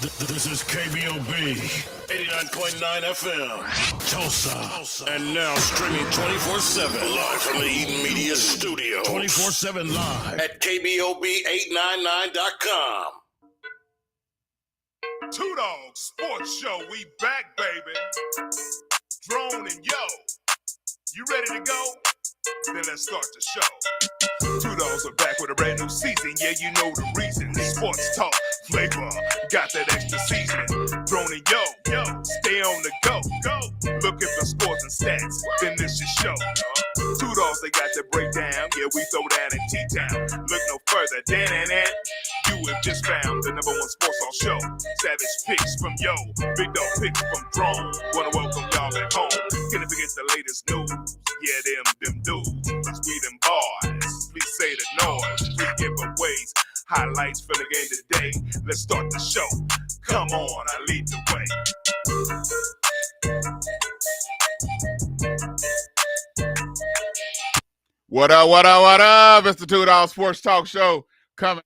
This is KBOB 89.9 FM, Tulsa. And now streaming 24/7 live from the Eden Media Studio. 24/7 live at KBOB899.com. Two Dawgs Sports Show. We back, baby. Drone and Yo. You ready to go? Then let's start the show. Two Dawgs are back with a brand new season. Yeah, you know the reason. Sports talk, flavor, got that extra seasoning. Drone and Yo, stay on the go. Looking for scores and stats, then this your show. Two Dawgs, they got the breakdown. Yeah, we throw down in T-Town. Look no further, Dan. You have just found the number one sports talk show. Savage picks from Yo, big dog picks from Drone. Wanna welcome y'all back home. Can't forget the latest news. Yeah, them dudes. Plus we them boys. Please say the noise. Free giveaways. Highlights for the game today. Let's start the show. Come on, I lead the way. What up? It's the Two Dawgs Sports Talk Show coming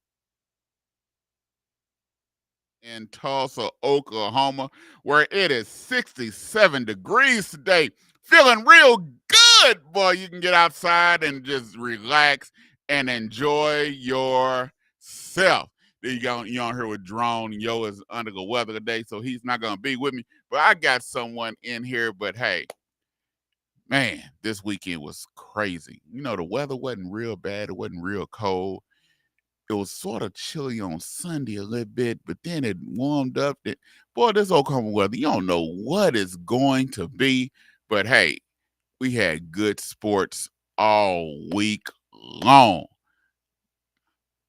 in Tulsa, Oklahoma, where it is 67 degrees today. Feeling real good, boy. You can get outside and just relax and enjoy yourself. You on here with Drone. Yo is under the weather today, so he's not going to be with me. But I got someone in here, but hey, man, this weekend was crazy. You know, the weather wasn't real bad. It wasn't real cold. It was sort of chilly on Sunday a little bit, but then it warmed up. Boy, this Oklahoma weather, you don't know what it's going to be. But hey, we had good sports all week long.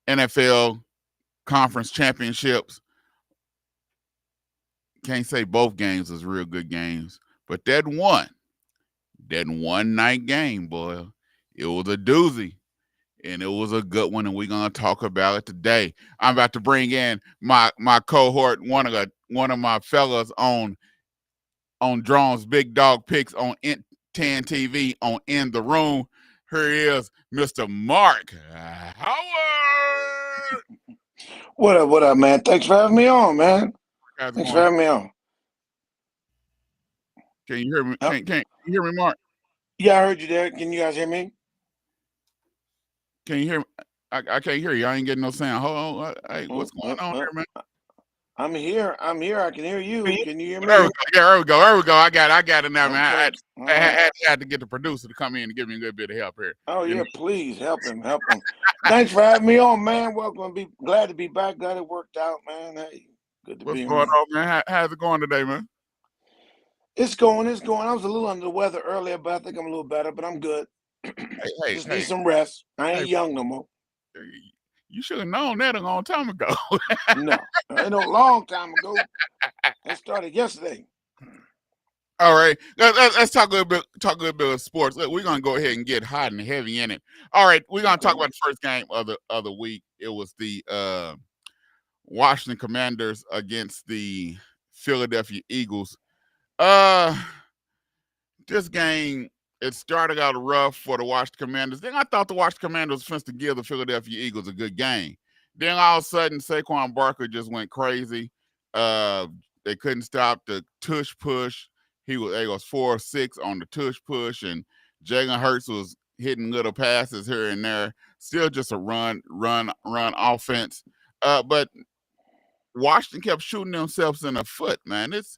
NFL conference championships. Can't say both games was real good games, but that one night game, boy, it was a doozy. And it was a good one, and we're gonna talk about it today. I'm about to bring in my cohort, one of my fellas on Drone's Big Dog Picks on 10 TV on In the Room. Here he is, Mr. Mark Howard. What up, man? Thanks for having me on, man. Thanks for having me on. Can you hear me? Can you hear me, Mark? Yeah, I heard you there. Can you guys hear me? Can you hear me? I can't hear you. I ain't getting no sound. Hold on. Hey, what's going on here, man? I'm here. I can hear you. Can you hear me? There we go. I got it now, man. I had to get the producer to come in and give me a good bit of help here. Oh, yeah, please help him. Thanks for having me on, man. Welcome. Glad to be back. Glad it worked out, man. Hey, good to be here. What's going on, man? How's it going today, man? It's going. I was a little under the weather earlier, but I think I'm a little better, but I'm good. Just need some rest. I ain't young no more. You should have known that a long time ago. No, ain't no long time ago. That started yesterday. All right, let's talk a little bit of sports. Look, we're gonna go ahead and get hot and heavy in it. All right, we're gonna talk about the first game of the week. It was the Washington Commanders against the Philadelphia Eagles. This game, it started out rough for the Washington Commanders. Then I thought the Washington Commanders was supposed to give the Philadelphia Eagles a good game. Then all of a sudden, Saquon Barkley just went crazy. They couldn't stop the tush push. He was 4-6 on the tush push, and Jalen Hurts was hitting little passes here and there. Still just a run offense. But Washington kept shooting themselves in the foot, man. It's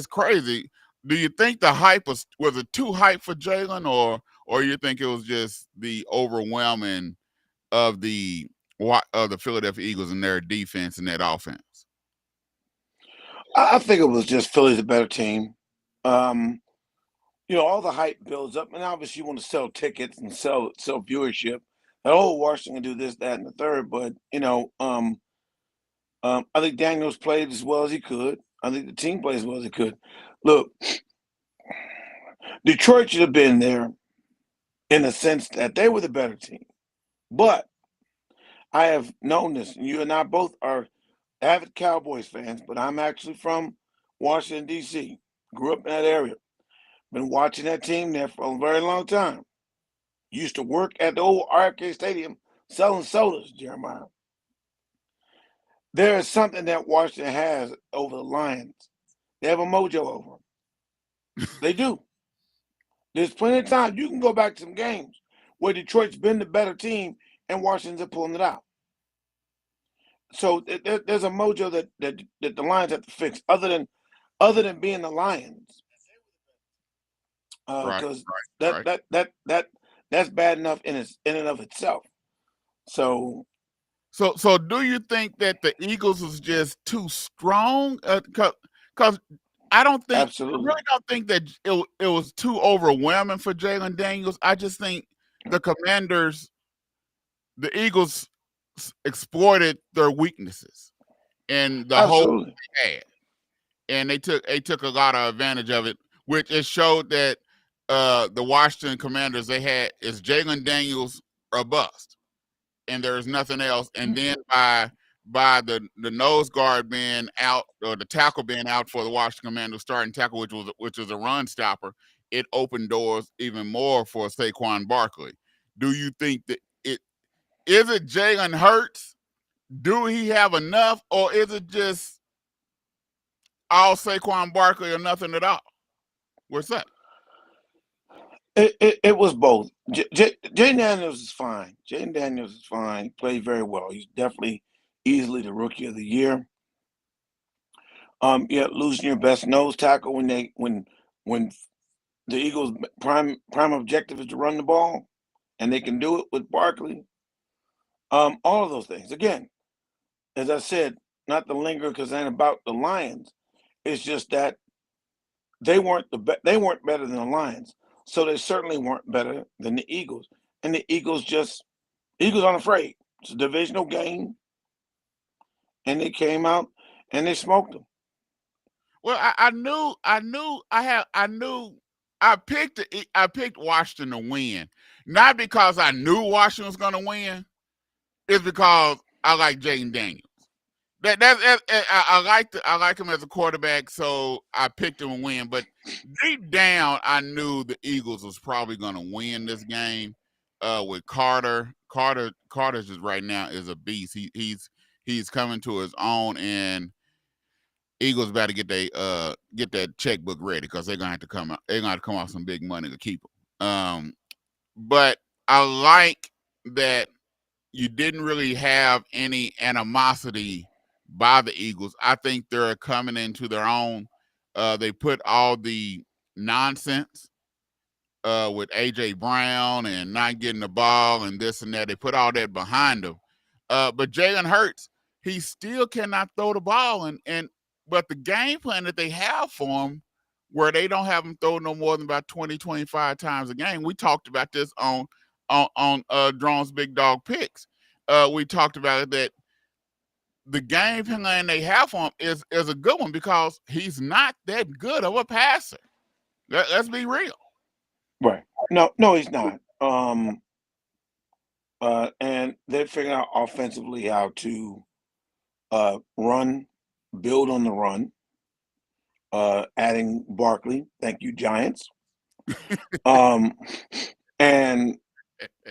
crazy. Do you think the hype was it too hype for Jalen, or you think it was just the overwhelming of the Philadelphia Eagles and their defense and that offense? I think it was just Philly's a better team. All the hype builds up, and obviously you want to sell tickets and sell viewership. Washington can do this, that, and the third. But I think Daniels played as well as he could. I think the team played as well as it could. Look, Detroit should have been there in the sense that they were the better team. But I have known this, and you and I both are avid Cowboys fans, but I'm actually from Washington, D.C., grew up in that area. Been watching that team there for a very long time. Used to work at the old RFK Stadium selling sodas, Jeremiah. there is something that Washington has over the Lions. They have a mojo over them. They do. There's plenty of time. You can go back to some games where Detroit's been the better team and Washington's pulling it out. So there's a mojo that the Lions have to fix, other than being the Lions, Right, because right. that's bad enough in and of itself. So So do you think that the Eagles was just too strong? Because I absolutely, really don't think that it was too overwhelming for Jalen Daniels. I just think the Commanders, the Eagles exploited their weaknesses and the hole absolutely, they had, and they took a lot of advantage of it, which it showed that the Washington Commanders they had is Jalen Daniels or bust, and there's nothing else. And then by the nose guard being out or the tackle being out for the Washington Commanders starting tackle, which was a run stopper, it opened doors even more for Saquon Barkley. Do you think that it is it Jalen Hurts? Do he have enough, or is it just all Saquon Barkley or nothing at all? What's that? it was both. Jaden Daniels is fine. Jaden Daniels is fine. He played very well. He's definitely easily the rookie of the year. Yeah, losing your best nose tackle when the Eagles' prime objective is to run the ball, and they can do it with Barkley. All of those things. Again, as I said, not to linger because it ain't about the Lions. It's just that they weren't they weren't better than the Lions, so they certainly weren't better than the Eagles. And the Eagles aren't afraid. It's a divisional game, and they came out and they smoked them. Well, I picked Washington to win, not because I knew Washington was going to win. It's because I like Jaden Daniels. I like him as a quarterback, so I picked him to win. But deep down, I knew the Eagles was probably going to win this game. With Carter just right now is a beast. He's coming to his own, and Eagles about to get that checkbook ready because they're gonna have to come out. They're gonna have to come off some big money to keep them. But I like that you didn't really have any animosity by the Eagles. I think they're coming into their own. They put all the nonsense with AJ Brown and not getting the ball and this and that. They put all that behind them. But Jalen Hurts, he still cannot throw the ball. But the game plan that they have for him, where they don't have him throw no more than about 20, 25 times a game. We talked about this on Drone's Big Dog Picks. We talked about it that the game plan they have for him is a good one because he's not that good of a passer. Let's be real. Right. No, he's not. And they're figuring out offensively how to run, build on the run, adding Barkley. Thank you, Giants. And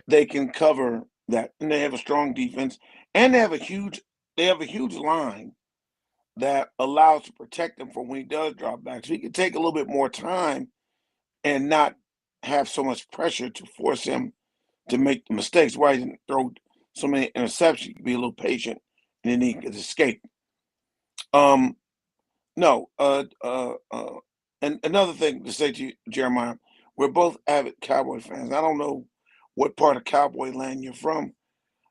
they can cover that. And they have a strong defense, and they have a huge line that allows to protect him from when he does drop back. So he can take a little bit more time and not have so much pressure to force him to make the mistakes. Why he didn't throw so many interceptions? He could be a little patient, and then he could escape. No. And another thing to say to you, Jeremiah, we're both avid Cowboy fans. I don't know what part of Cowboy land you're from,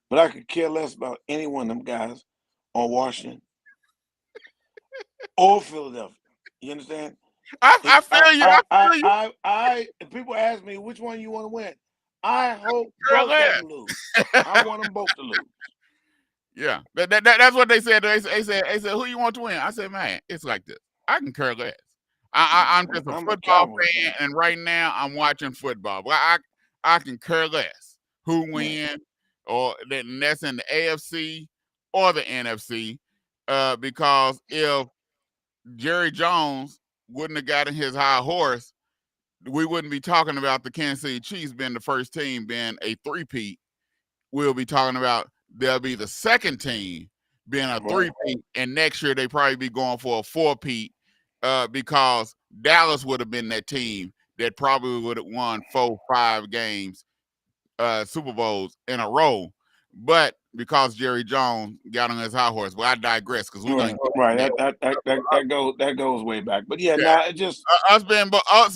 but I could care less about any one of them guys on Washington or Philadelphia. You understand? I feel you. I feel you. If people ask me which one you want to win, I hope Girl, both of them lose. I want them both to lose. Yeah, that's what they said. They said, who you want to win? I said, man, it's like this. I can care less. I'm just a football fan, and right now I'm watching football. But I can care less who wins, or that's in the AFC or the NFC, because if Jerry Jones wouldn't have gotten his high horse, we wouldn't be talking about the Kansas City Chiefs being the first team, being a three-peat. We'll be talking about they'll be the second team being a Right. 3-peat, and next year they probably be going for a 4-peat because Dallas would have been that team that probably would have won 4-5 games, Super Bowls in a row. But because Jerry Jones got on his high horse, well, I digress because we're Right. gonna Right. get That goes way back. But yeah, yeah, nah, it just us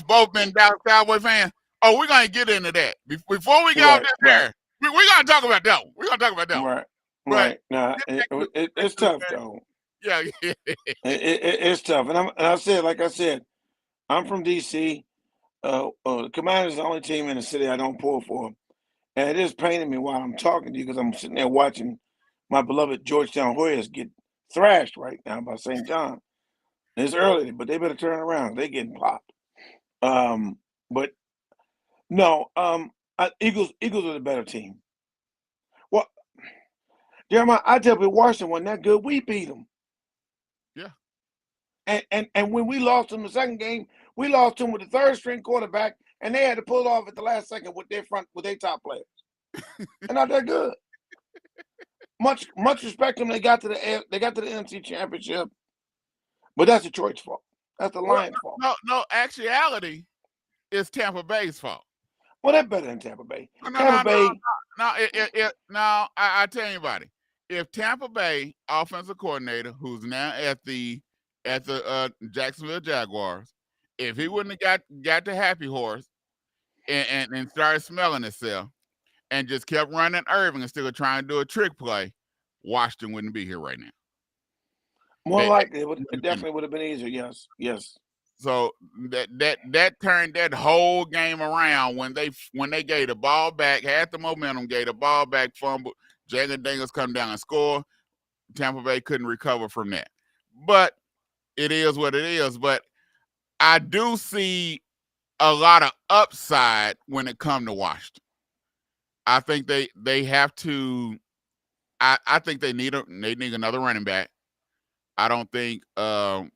both being Dallas Cowboy fans. Oh, we're gonna get into that before we get out right. Right. there. We're gonna talk about that one. We're gonna talk about that one. Right. But Right. Nah, get back to it's tough though. yeah, It's tough, and I said, like I said, I'm from DC. The Commanders is the only team in the city I don't pull for, and it is paining me while I'm talking to you because I'm sitting there watching my beloved Georgetown Hoyas get thrashed right now by St. John. It's early, but they better turn around. They getting popped. But no, Eagles are the better team. Well, Jeremiah, I tell people Washington wasn't that good. We beat them. yeah. And when we lost them the second game, we lost them with the third string quarterback, and they had to pull it off at the last second with their top players. They're not that good. Much respect to them. They got to the NFC Championship, but that's Detroit's fault. That's the Lions' fault. No. Actuality, it's Tampa Bay's fault. Well, they're better than Tampa Bay. No. I tell anybody, if Tampa Bay offensive coordinator, who's now at the Jacksonville Jaguars, if he wouldn't have got the happy horse and started smelling himself and just kept running Irving instead of trying to do a trick play, Washington wouldn't be here right now. More likely, it definitely would have been easier. Yes. So that turned that whole game around when they gave the ball back, had the momentum, gave the ball back, fumble. Jalen Daniels come down and score. Tampa Bay couldn't recover from that. But it is what it is. But I do see a lot of upside when it comes to Washington. I think they have to. I think they need another running back. I don't think the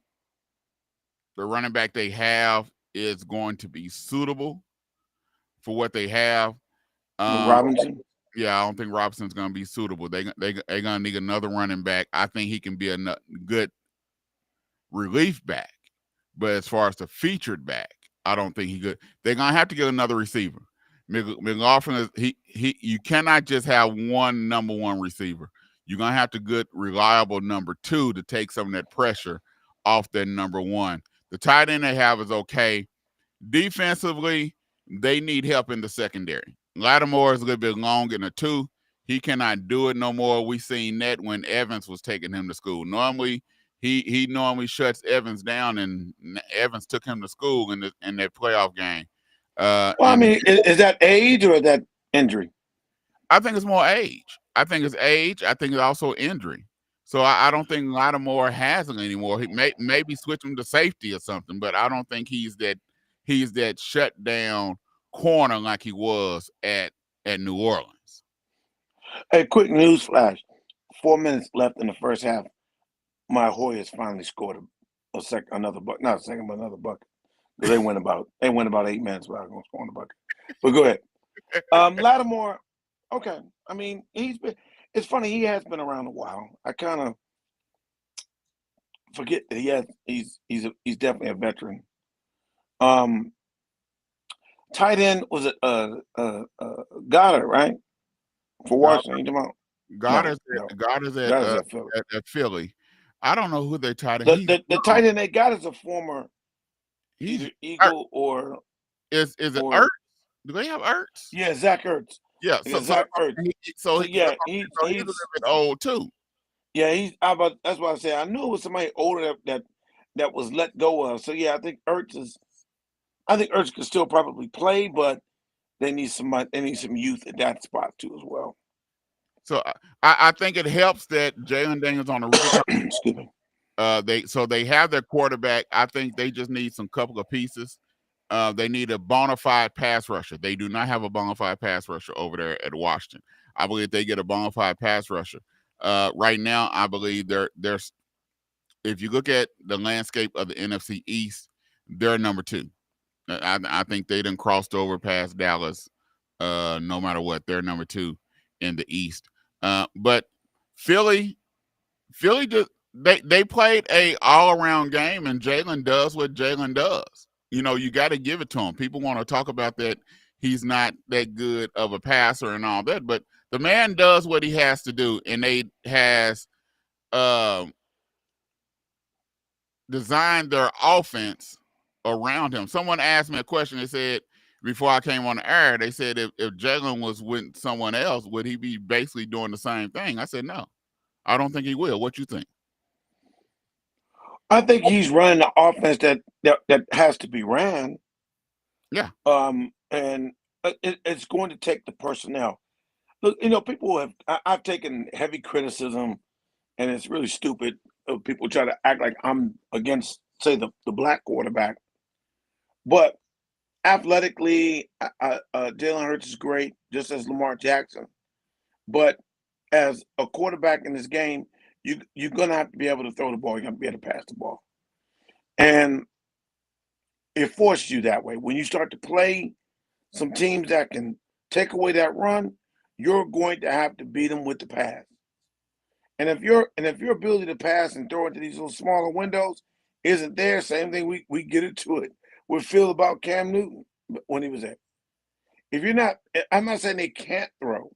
running back they have is going to be suitable for what they have. Robinson. Yeah, I don't think Robinson's going to be suitable. They're going to need another running back. I think he can be a good relief back. But as far as the featured back, I don't think he could. They're going to have to get another receiver. McLaughlin you cannot just have one number one receiver. You're going to have to get reliable number two to take some of that pressure off their number one. The tight end they have is okay. Defensively, they need help in the secondary. Lattimore is a little bit long in the two. He cannot do it no more. We seen that when Evans was taking him to school. Normally, he normally shuts Evans down, and Evans took him to school in that playoff game. Well, I mean, is that age or is that injury? I think it's more age. I think it's age. I think it's also injury. So I don't think Lattimore has it anymore. He maybe switch him to safety or something, but I don't think he's that shut down corner like he was at New Orleans. Hey, quick news flash. 4 minutes left in the first half. My Hoyas finally scored another bucket. Not a second, but another bucket. Because they went about 8 minutes without going to score on the bucket. But go ahead. Lattimore, okay. I mean, it's funny, he has been around a while. I kind of forget that he's definitely a veteran. Tight end was it Goddard, right? For Washington. Goddard's at Philly. I don't know who they tight end. The tight end they got is a former either Eagle or is it Ertz? Do they have Ertz? Yeah, Zach Ertz. Yeah, Zach Ertz. He's he's a little bit old too. Yeah, that's why I say I knew it was somebody older that was let go of. So yeah, I think Ertz could still probably play, but they need some youth at that spot too as well. So I think it helps that Jalen Daniels on the rookie. Excuse me. They have their quarterback. I think they just need some couple of pieces. They need a bona fide pass rusher. They do not have a bona fide pass rusher over there at Washington. I believe they get a bona fide pass rusher. Right now, I believe there's if you look at the landscape of the NFC East, they're number two. I think they done crossed over past Dallas. No matter what, they're number two in the East. But Philly Philly just they played a all around game, and Jalen does what Jalen does. You got to give it to him. People want to talk about that he's not that good of a passer and all that, but the man does what he has to do, and they has designed their offense around him. Someone asked me a question. They said before I came on the air, they said if Jalen was with someone else, would he be basically doing the same thing? I said no. I don't think he will. What you think? I think he's running the offense that has to be ran. Yeah. And it's going to take the personnel. Look, people I've taken heavy criticism, and it's really stupid. People try to act like I'm against, say, the black quarterback. But athletically, Jalen Hurts is great, just as Lamar Jackson. But as a quarterback in this game, you're going to have to be able to throw the ball. You're going to be able to pass the ball. And it forces you that way. When you start to play some teams that can take away that run, you're going to have to beat them with the pass. And if your ability to pass and throw into these little smaller windows isn't there, same thing we get into it with Phil about Cam Newton when he was there. If you're not, I'm not saying they can't throw,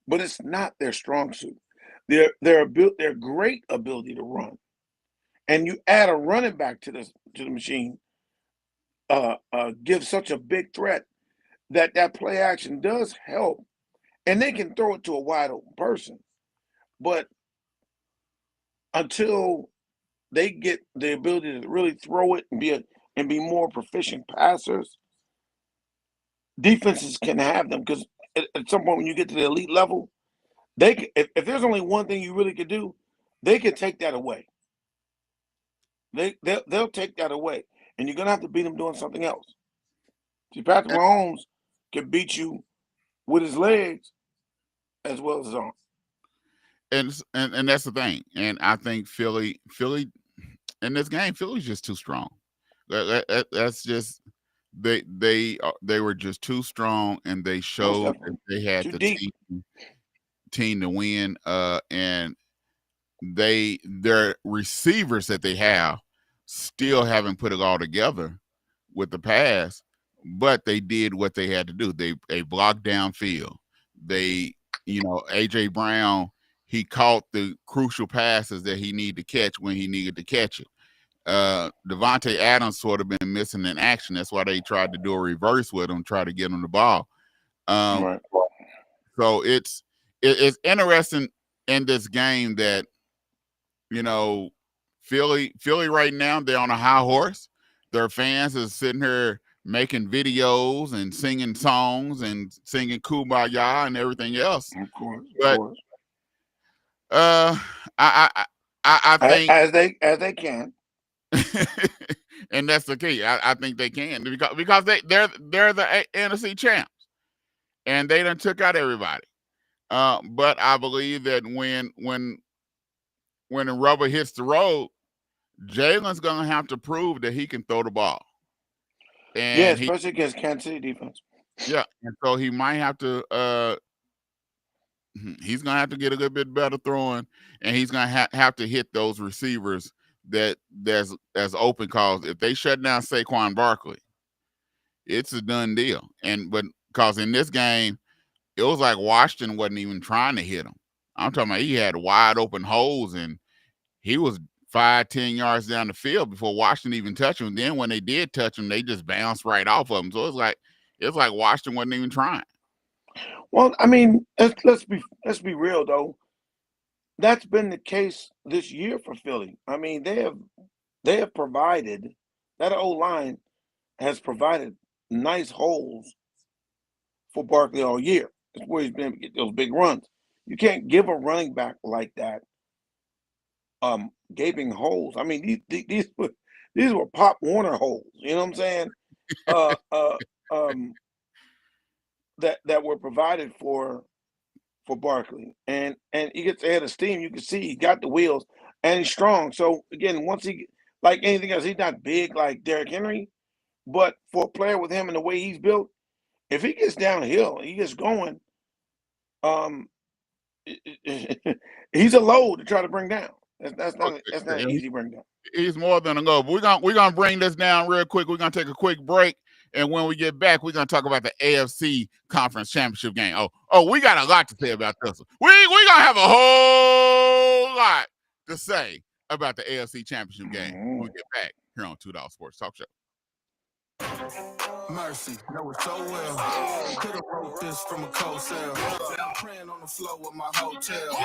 but it's not their strong suit. Their great ability to run, and you add a running back to the machine, gives such a big threat that play action does help, and they can throw it to a wide open person, but until they get the ability to really throw it and be more proficient passers, defenses can have them, because at some point when you get to the elite level, if there's only one thing you really could do, they can take that away. They'll take that away, and you're gonna have to beat them doing something else. See, Patrick Mahomes can beat you with his legs as well as his arm. And that's the thing. And I think Philly in this game, Philly's just too strong. That's just they were just too strong, and they showed that they had the team to win. And their receivers that they have still haven't put it all together with the pass, but they did what they had to do. They blocked downfield. They, AJ Brown, he caught the crucial passes that he needed to catch when he needed to catch it. Devontae Adams sort of been missing in action. That's why they tried to do a reverse with him, try to get him the ball. Right. So it's interesting in this game that, Philly right now, they're on a high horse. Their fans are sitting here making videos and singing songs and singing Kumbaya and everything else. Of course. I think as they can. And that's the key. I think they can, because they're the NFC champs, and they done took out everybody. But I believe that when the rubber hits the road, Jalen's gonna have to prove that he can throw the ball. And especially against Kansas City defense. Yeah, and so he might have to. He's gonna have to get a good bit better throwing, and he's gonna have to hit those receivers that's open. Cause if they shut down Saquon Barkley, it's a done deal. But because in this game, it was like Washington wasn't even trying to hit him. I'm talking about he had wide open holes, and he was 5-10 yards down the field before Washington even touched him. Then when they did touch him, they just bounced right off of him. So it's like Washington wasn't even trying. Well, I mean, let's be real though. That's been the case this year for Philly. I mean, they have provided, that O-line has provided nice holes for Barkley all year. That's where he's been able to get those big runs. You can't give a running back like that gaping holes. I mean, these were Pop Warner holes. You know what I'm saying? That were provided for Barkley, and he gets ahead of steam. You can see he got the wheels, and he's strong. So again, once he, like anything else, he's not big like Derrick Henry, but for a player with him and the way he's built, if he gets downhill, he gets going. He's a load to try to bring down. That's not an easy breakdown. He's more than a go. But we're gonna bring this down real quick. We're gonna take a quick break, and when we get back, we're gonna talk about the AFC Conference Championship game. We got a lot to say about this. We gonna have a whole lot to say about the AFC Championship game when we get back here on $2 Sports Talk Show. Mercy, know it so well. Could've wrote this from a cold cell. I'm praying on the floor of my hotel.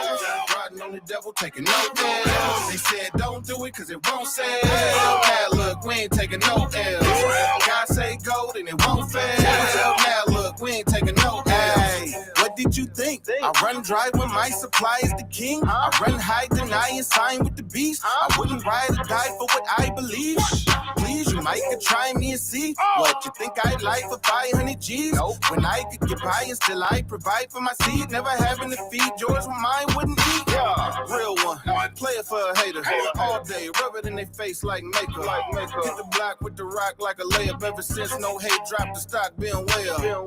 Riding on the devil, taking no L's. They said don't do it cause it won't sell. Now look, we ain't taking no L's. God say gold and it won't fail. Now look, we ain't taking no L's. What did you think? I run dry when my supply is the king. I run high, deny and sign with the beast. I wouldn't ride or die for what I believe. Please, you might could try me and see what you think I'd like for 500 G's. When I could get by and still I provide for my seed. Never having to feed George when mine wouldn't eat. Yeah, real one. Play it for a hater. All day, rub it in their face like makeup. Hit the block with the rock like a layup. Ever since no hate dropped, the stock been well.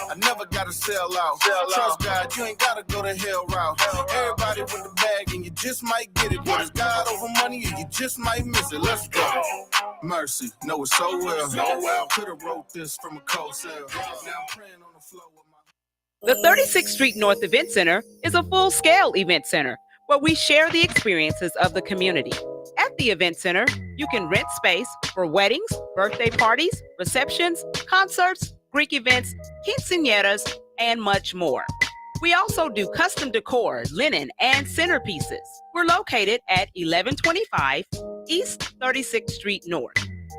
I never gotta sell out. Trust God, you ain't gotta go the hell route. Everybody with the bag and you just might get it. But it's God over money and you just might miss it. Let's go. Mercy, know it so well. Could've wrote this from a cold cell. Now I'm praying on the floor with my... The 36th Street North Event Center is a full-scale event center where we share the experiences of the community. At the event center, you can rent space for weddings, birthday parties, receptions, concerts, Greek events, quinceañeras, and much more. We also do custom decor, linen, and centerpieces. We're located at 1125 East 36th Street North.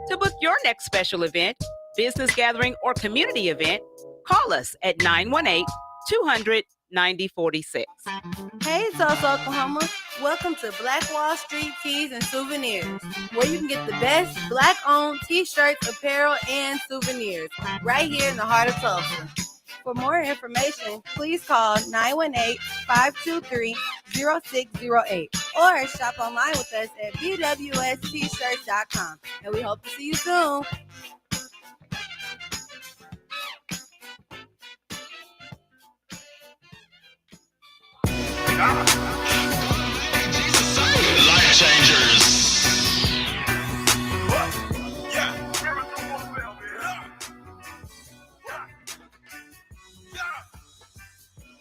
To book your next special event, business gathering, or community event, call us at 918-200-9046. Hey, Tulsa, Oklahoma. Welcome to Black Wall Street Tees and Souvenirs, where you can get the best Black-owned t-shirts, apparel, and souvenirs right here in the heart of Tulsa. For more information, please call 918-523-0608 or shop online with us at bwstshirts.com. And we hope to see you soon. Life changers.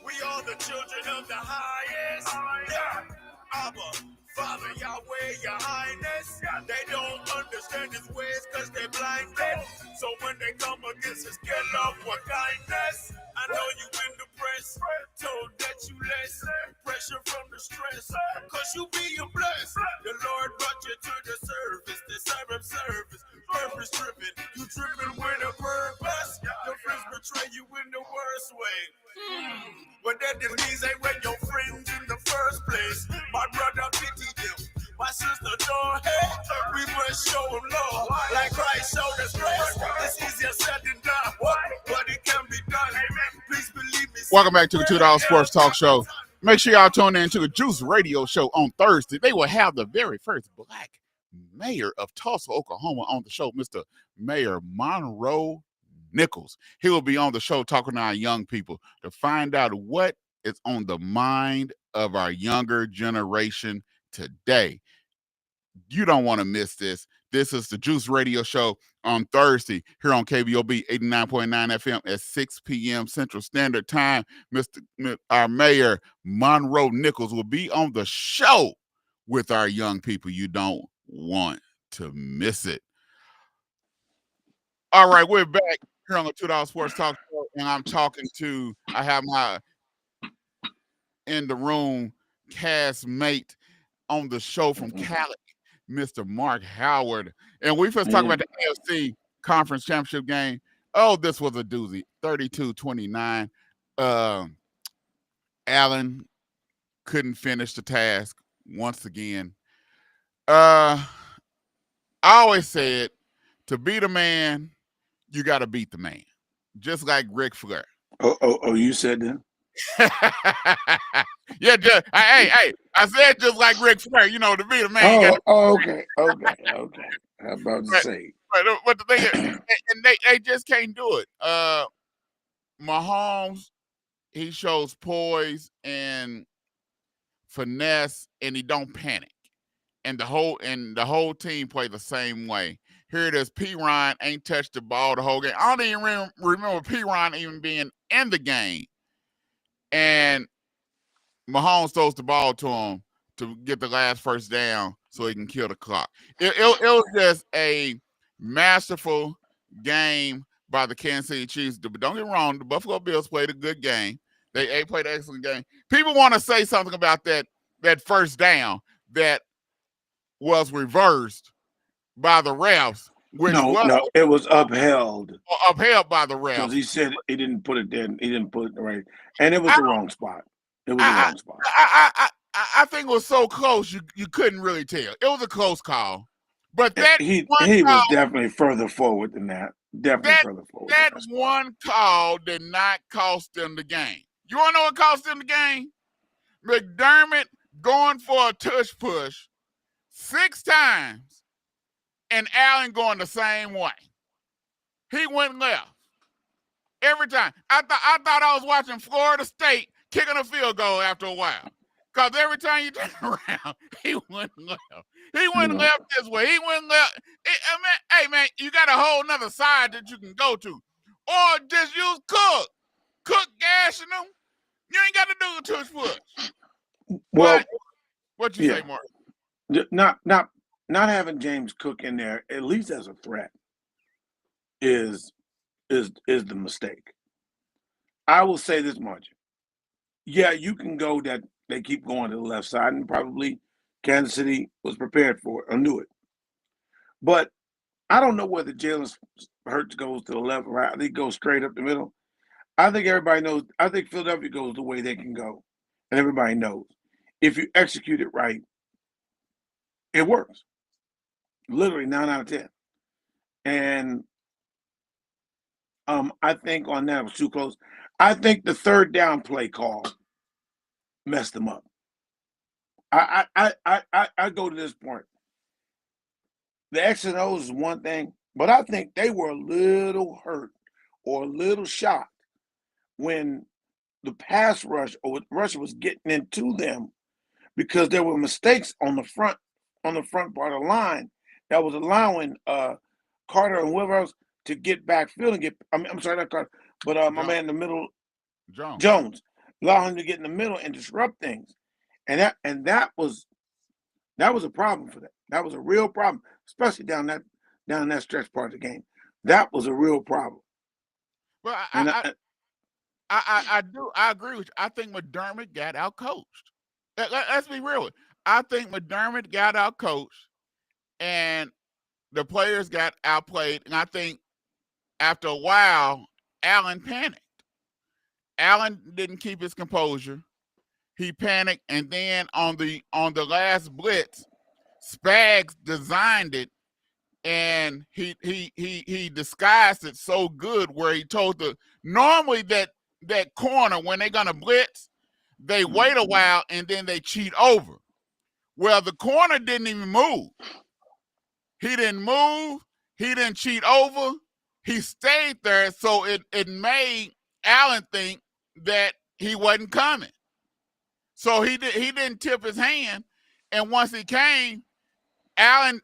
We are the children of the highest. Abba, Father, Yahweh, Your Highness. They don't understand His ways because they're blinded. So when they come against His get love or kindness, I know you in the press, told that you less pressure from the stress, cause you being blessed. The Lord brought you to the service, the service, purpose driven. You driven with a purpose. Your friends betray you in the worst way. But that means ain't when your friends in the first place. My brother pity them, my sister don't hate. We must show them love, like Christ showed us grace. It's easier said than done, but it can be done. Please believe me. Welcome back to the $2 Sports Talk Show. Make sure y'all tune in to the Juice Radio Show on Thursday. They will have the very first Black mayor of Tulsa, Oklahoma on the show, Mr. Mayor Monroe Nichols. He will be on the show talking to our young people to find out what is on the mind of our younger generation today. You don't want to miss this. This is the Juice Radio Show on Thursday here on KBOB 89.9 FM at 6 p.m. Central Standard Time. Our Mayor Monroe Nichols will be on the show with our young people. You don't want to miss it. All right, we're back here on the $2 Sports Talk Show, and I have my in the room castmate on the show from Cali, Mr. Mark Howard. And we first talk about the AFC Conference Championship game. Oh, this was a doozy, 32-29. Allen couldn't finish the task once again. I always said, to beat a man, you got to beat the man, just like Ric Flair. Oh, you said that? Yeah, I said just like Ric Flair, to beat a man. Okay. I'm about to say. But the thing is, and they just can't do it. Mahomes, he shows poise and finesse, and he don't panic. and the whole team played the same way. Here it is. P. Ryan ain't touched the ball the whole game. I don't even remember P. Ryan even being in the game. And Mahomes throws the ball to him to get the last first down so he can kill the clock. It was just a masterful game by the Kansas City Chiefs. But don't get me wrong, the Buffalo Bills played a good game. They played an excellent game. People want to say something about that first down that was reversed by the refs, which no, it was upheld by the refs. Because he said he didn't put it there. He didn't put it right, and it was the wrong spot. It was the wrong spot. I think it was so close you couldn't really tell. It was a close call, but he was definitely further forward than that. Further forward. That one call did not cost them the game. You want to know what cost them the game? McDermott going for a tush push 6 times, and Allen going the same way. He went left every time. I thought I was watching Florida State kicking a field goal after a while. Because every time you turn around, he went left. He went left this way. He went left. Hey, man, you got a whole nother side that you can go to. Or just use Cook. Cook gashing them. You ain't got to do a tush push. Well, what you say, Mark? Not having James Cook in there, at least as a threat, is the mistake. I will say this much. Yeah, you can go that they keep going to the left side, and probably Kansas City was prepared for it or knew it. But I don't know whether Jalen Hurts goes to the left or right. I think he goes straight up the middle. I think everybody knows. I think Philadelphia goes the way they can go, and everybody knows. If you execute it right, it works. Literally 9 out of 10. And I think on that it was too close. I think the third down play call messed them up. I go to this point. The X and O's is one thing, but I think they were a little hurt or a little shocked when the pass rush or rusher was getting into them because there were mistakes on the front part of the line that was allowing Carter and whoever else to get backfield and get. I'm sorry, not Carter, but my man in the middle, Jones, allow him to get in the middle and disrupt things, and that was a problem for them. That was a real problem, especially down that stretch part of the game. That was a real problem. Well, I agree with you. I think McDermott got outcoached. Let's be real. I think McDermott got outcoached, and the players got outplayed. And I think after a while, Allen panicked. Allen didn't keep his composure. He panicked, and then on the last blitz, Spags designed it, and he disguised it so good where he told normally that corner when they're gonna blitz, they wait a while and then they cheat over. Well, the corner didn't even move. He didn't move. He didn't cheat over. He stayed there, so it made Allen think that he wasn't coming. So he didn't tip his hand, and once he came, Allen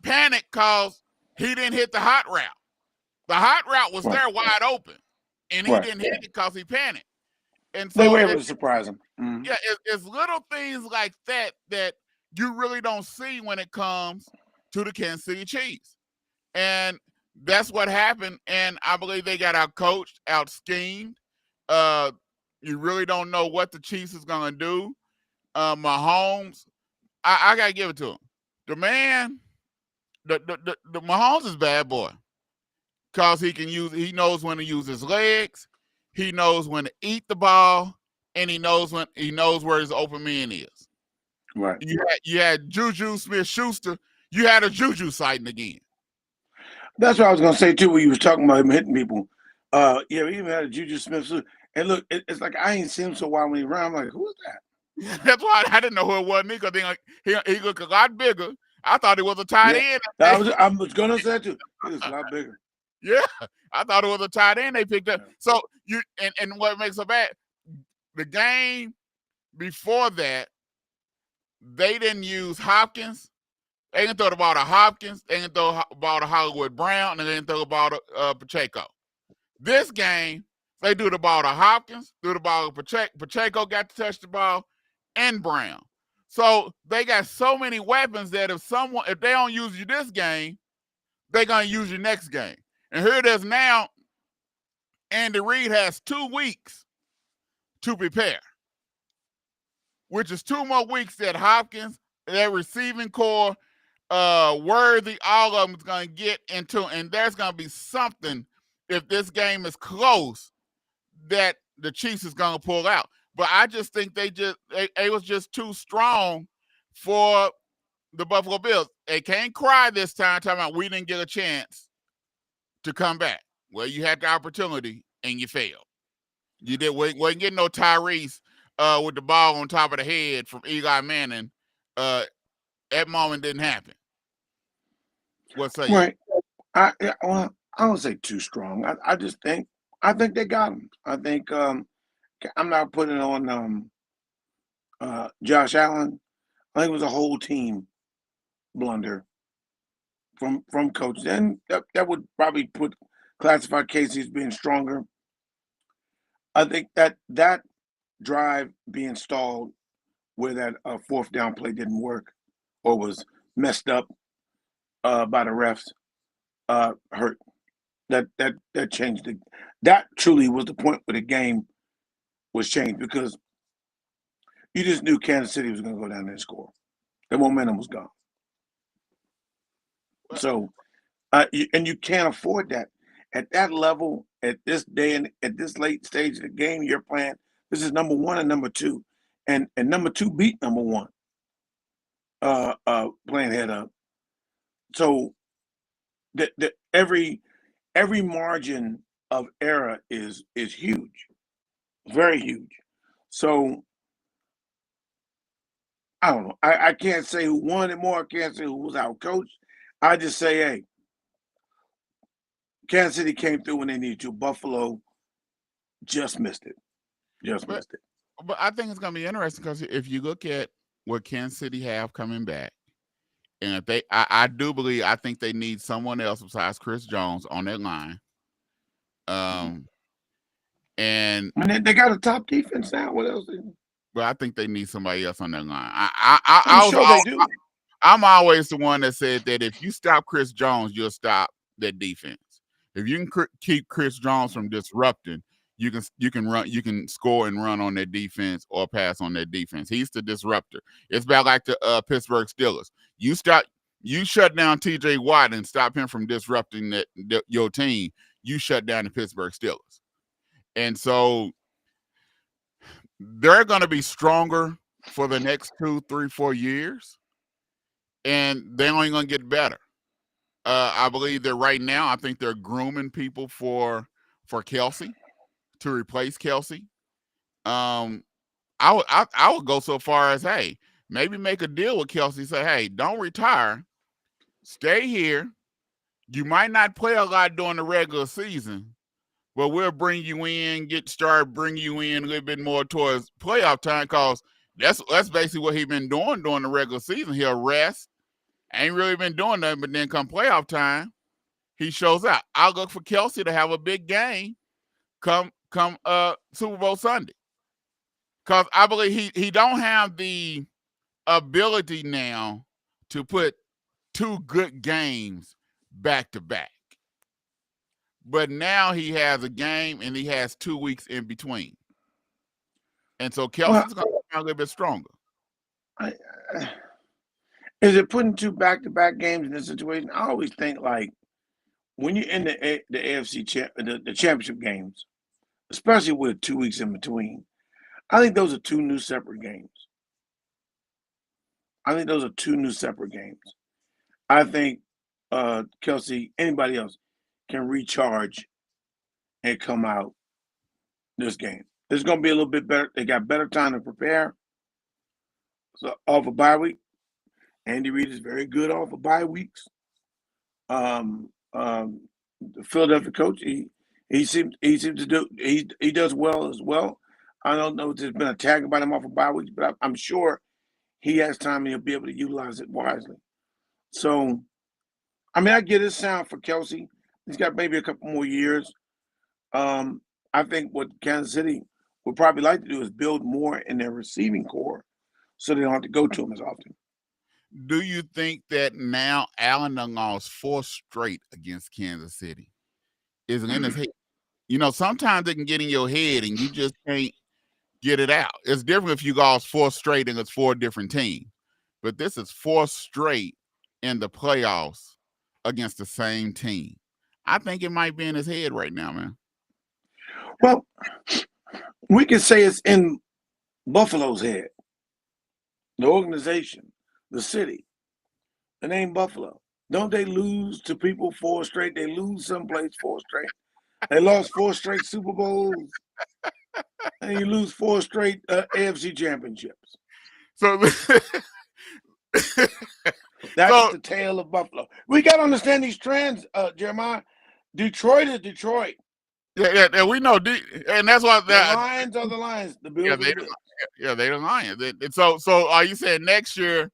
panicked because he didn't hit the hot route. The hot route was there wide open, and he didn't hit it because he panicked. And so they were able to surprise him. Mm-hmm. Yeah, it's little things like that you really don't see when it comes to the Kansas City Chiefs. And that's what happened, and I believe they got out-coached, out-schemed. You really don't know what the Chiefs is going to do. Mahomes, I got to give it to him. The man, the Mahomes is a bad boy because he knows when to use his legs, he knows when to eat the ball, and he knows where his open man is. Right. You had Juju Smith-Schuster. You had a Juju sighting again. That's what I was going to say, too, when you was talking about him hitting people. Yeah, we even had a Juju Smith-Schuster. And look, it's like I ain't seen him so while when he ran. I'm like, who is that? That's why I didn't know who it was, because he looked a lot bigger. I thought it was a tight end. I was going to say, too. He was a lot bigger. Yeah, I thought it was a tight end they picked up. So and what makes it bad, the game before that, they didn't use Hopkins. They didn't throw the ball to Hopkins. They didn't throw the ball to Hollywood Brown, and they didn't throw the ball to Pacheco. This game, they threw the ball to Hopkins, threw the ball to Pacheco. Pacheco got to touch the ball, and Brown. So they got so many weapons that if they don't use you this game, they're gonna use you next game. And here it is now. Andy Reid has 2 weeks to prepare, which is 2 more weeks that Hopkins, their receiving core, Worthy, all of them is going to get into, and there's going to be something if this game is close that the Chiefs is going to pull out. But I just think they was just too strong for the Buffalo Bills. They can't cry this time talking about we didn't get a chance to come back. Well, you had the opportunity and you failed. You wasn't getting no Tyrese with the ball on top of the head from Eli Manning. That moment didn't happen. What say you? Right. I don't say too strong. I think they got him. I think I'm not putting it on Josh Allen. I think it was a whole team blunder from coaches, and that would probably classify Casey as being stronger. I think that drive being stalled where that 4th down play didn't work or was messed up by the refs hurt. That changed it. That truly was the point where the game was changed because you just knew Kansas City was going to go down there and score. The momentum was gone. So, and you can't afford that at that level, at this day and at this late stage of the game. You're playing. This is number 1 and number 2, and number 2 beat number 1. Playing head up. So, every margin of error is huge, very huge. So I don't know. I can't say who won it more. I can't say who was out coached. I just say, hey, Kansas City came through when they needed to. Buffalo just missed it. Missed it. But I think it's going to be interesting because if you look at what Kansas City have coming back, and if I do believe, I think they need someone else besides Chris Jones on that line. And they got a top defense now. What else? But I think they need somebody else on that line. I'm sure they do. I'm always the one that said that if you stop Chris Jones, you'll stop that defense. If you can keep Chris Jones from disrupting, you can score and run on their defense or pass on their defense. He's the disruptor. It's about like the Pittsburgh Steelers. You shut down T.J. Watt and stop him from disrupting your team. You shut down the Pittsburgh Steelers. And so they're going to be stronger for the next 2, 3, 4 years, and they're only going to get better. I believe that right now, I think they're grooming people for Kelsey to replace Kelsey. I would go so far as, hey, maybe make a deal with Kelsey. Say, hey, don't retire. Stay here. You might not play a lot during the regular season, but we'll bring you in, bring you in a little bit more towards playoff time because that's basically what he's been doing during the regular season. He'll rest. Ain't really been doing nothing, but then come playoff time, he shows out. I'll look for Kelsey to have a big game come Super Bowl Sunday. Because I believe he don't have the ability now to put 2 good games back to back. But now he has a game and he has 2 weeks in between. And so Kelsey's going to be a little bit stronger. Is it putting 2 back-to-back games in this situation? I always think like when you're in the AFC the championship games, especially with 2 weeks in between, I think those are 2 new separate games. I think Kelsey, anybody else, can recharge and come out this game. It's going to be a little bit better. They got better time to prepare. So off a bye week. Andy Reid is very good off of bye weeks. The Philadelphia coach, he seems to do he does well as well. I don't know if there's been a tag about him off of bye weeks, but I'm sure he has time and he'll be able to utilize it wisely. So, I mean, I get his sound for Kelsey. He's got maybe a couple more years. I think what Kansas City would probably like to do is build more in their receiving core so they don't have to go to him as often. Do you think that now Allen done lost 4 straight against Kansas City? Is it in his head? You know, sometimes it can get in your head and you just can't get it out. It's different if you lost 4 straight and it's 4 different teams. But this is 4 straight in the playoffs against the same team. I think it might be in his head right now, man. Well, we can say it's in Buffalo's head, the organization, the city, the name Buffalo. Don't they lose to people 4 straight? They lose someplace 4 straight. They lost 4 straight Super Bowls, and you lose 4 straight AFC championships. So that's the tale of Buffalo. We got to understand these trends, Jeremiah. Detroit is Detroit. Yeah, we know, and that's why the Lions are the Lions. The Bills are the Bills. They're the Lions. So are you saying next year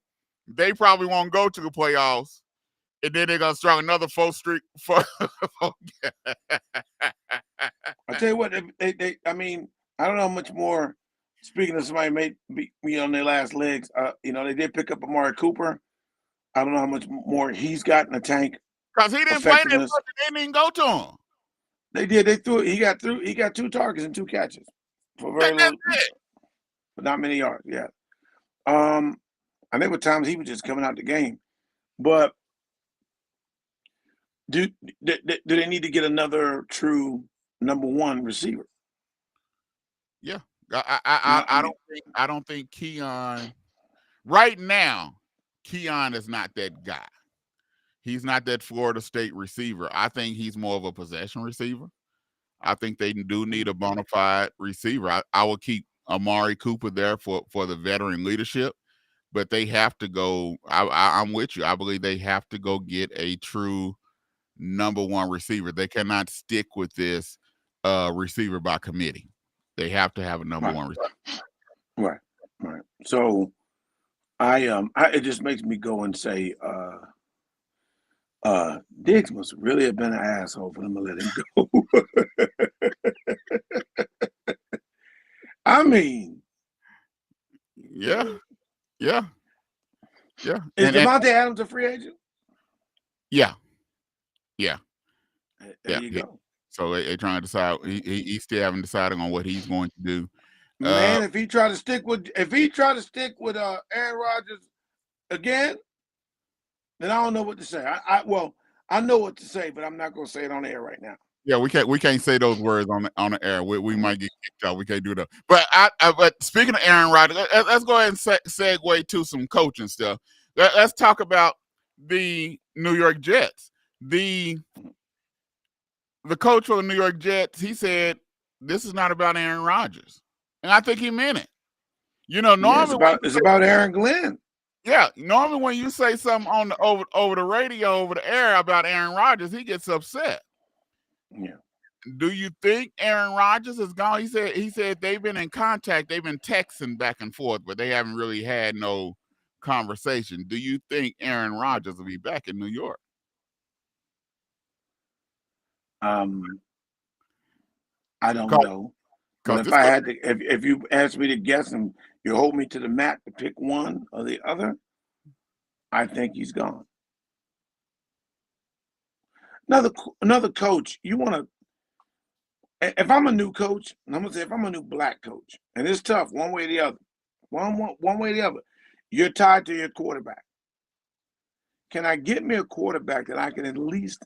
they probably won't go to the playoffs, and then they're gonna start another 4 streak? I tell you what, they I mean, I don't know how much more. Speaking of somebody may be on their last legs, they did pick up Amari Cooper. I don't know how much more he's got in the tank. Because he didn't play that much, they didn't go to him. They did. They threw it. He got 2 targets and 2 catches for very little, but not many yards. Yeah. And there were times he was just coming out the game. But do they need to get another true number 1 receiver? Yeah. I don't think Keon right now. Keon is not that guy. He's not that Florida State receiver. I think he's more of a possession receiver. I think they do need a bona fide receiver. I will keep Amari Cooper there for the veteran leadership, but they have to go. I'm with you. I believe they have to go get a true number 1 receiver. They cannot stick with this receiver by committee. They have to have a number 1 receiver. Right. So it just makes me go and say, Diggs must really have been an asshole for them to let him go. I mean, yeah. Is Devontae Adams a free agent? Yeah. There you go. So they're trying to decide. He still haven't decided on what he's going to do. Man, if he try to stick with Aaron Rodgers again, then I don't know what to say. I know what to say, but I'm not going to say it on the air right now. Yeah, we can't say those words on the air. We might get kicked out. We can't do that. But but speaking of Aaron Rodgers, let's go ahead and segue to some coaching stuff. Let's talk about the New York Jets. The coach for the New York Jets, he said this is not about Aaron Rodgers, and I think he meant it. You know, normally it's about Aaron Glenn. Yeah, normally when you say something on the over the radio, over the air about Aaron Rodgers, he gets upset. Yeah. Do you think Aaron Rodgers is gone? He said they've been in contact, they've been texting back and forth, but they haven't really had no conversation. Do you think Aaron Rodgers will be back in New York? I don't know. But if you ask me to guess and you hold me to the mat to pick one or the other, I think he's gone. Another coach, you want to. If I'm a new coach, and I'm gonna say if I'm a new black coach, and it's tough one way or the other, one way or the other, you're tied to your quarterback. Can I get me a quarterback that I can at least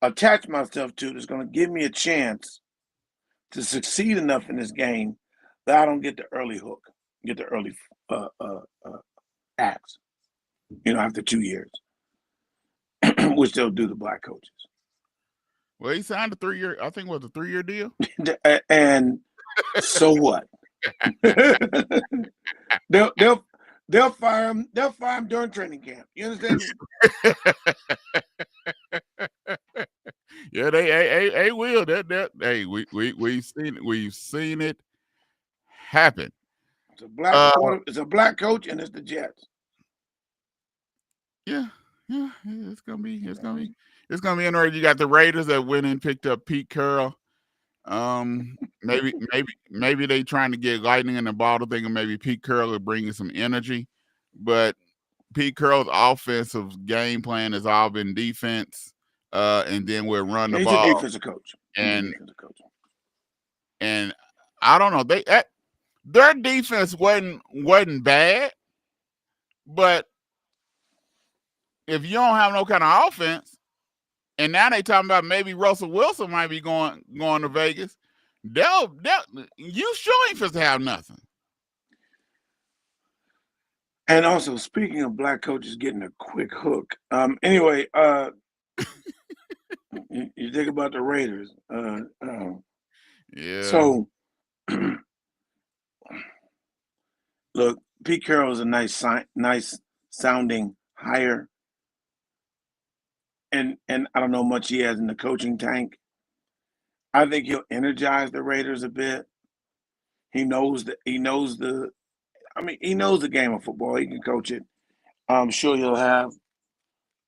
attach myself to that's going to give me a chance to succeed enough in this game that I don't get the early hook, get the early axe, after 2 years, which they'll do the black coaches. Well, he signed a 3-year, I think it was a 3-year deal. And so what? They'll fire him. They'll fire him during training camp. You understand? Yeah, they will. Hey, we've seen it happen. It's a black coach, and it's the Jets. Yeah, it's gonna be interesting. You got the Raiders that went and picked up Pete Carroll. Maybe they trying to get lightning in the bottle, thinking maybe Pete Carroll will bring some energy, but Pete Carroll's offensive game plan has all been defense, and then we'll run the ball. He's a defensive coach. And I don't know, their defense wasn't bad, but if you don't have no kind of offense, and now they talking about maybe Russell Wilson might be going to Vegas, you sure ain't supposed to have nothing. And also, speaking of black coaches getting a quick hook, anyway, you think about the Raiders. Yeah. So, look, Pete Carroll is a nice sounding hire, and I don't know much he has in the coaching tank. I think he'll energize the Raiders a bit. He knows the game of football. He can coach it. I'm sure he'll have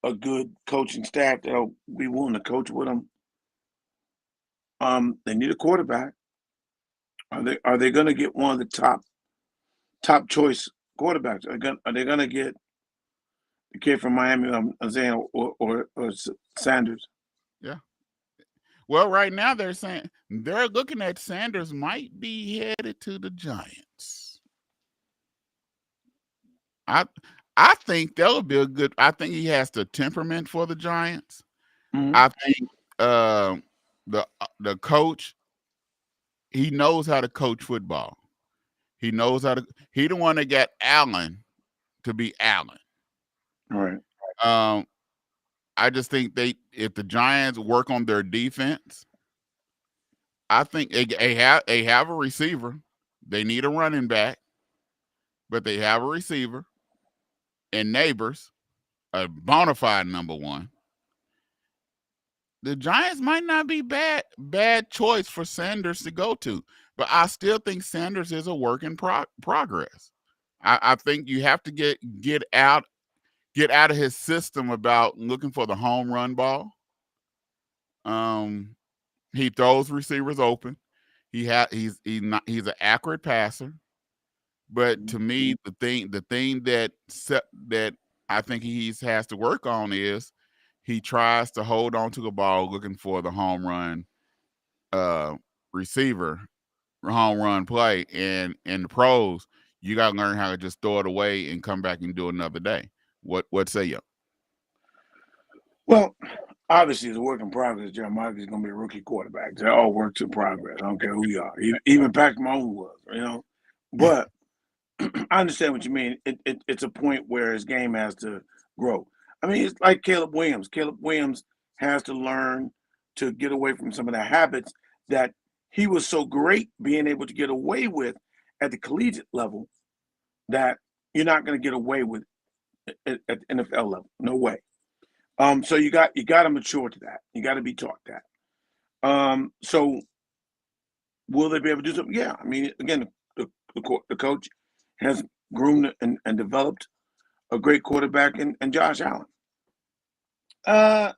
a good coaching staff that'll be willing to coach with him. They need a quarterback. Are they going to get one of the top choice quarterbacks? Are they going to get the kid from Miami, Isaiah or Sanders? Yeah. Well, right now they're saying they're looking at Sanders might be headed to the Giants. I think that'll be a good. I think he has the temperament for the Giants. Mm-hmm. I think the coach, he knows how to coach football. He knows how to. He the one that got Allen to be Allen. All right. I just think if the Giants work on their defense, I think they have a receiver. They need a running back, but they have a receiver and Neighbors, a bona fide number one. The Giants might not be bad choice for Sanders to go to, but I still think Sanders is a work in progress. I think you have to get out of his system about looking for the home run ball. He throws receivers open. He's an accurate passer. But to me, the thing that I think he has to work on is he tries to hold on to the ball looking for the home run receiver, home run play. And in the pros, you got to learn how to just throw it away and come back and do it another day. What say you? Well, obviously, it's a work in progress. Jeremiah is going to be a rookie quarterback. They're all works in progress. I don't care who you are. Even Patrick Mahomes was, But I understand what you mean. It's a point where his game has to grow. I mean, it's like Caleb Williams. Caleb Williams has to learn to get away from some of the habits that he was so great being able to get away with at the collegiate level that you're not going to get away with at the NFL level. No way. So you got to mature to that. You got to be taught that. So will they be able to do something? Yeah. I mean, again, the coach has groomed and developed a great quarterback in Josh Allen. So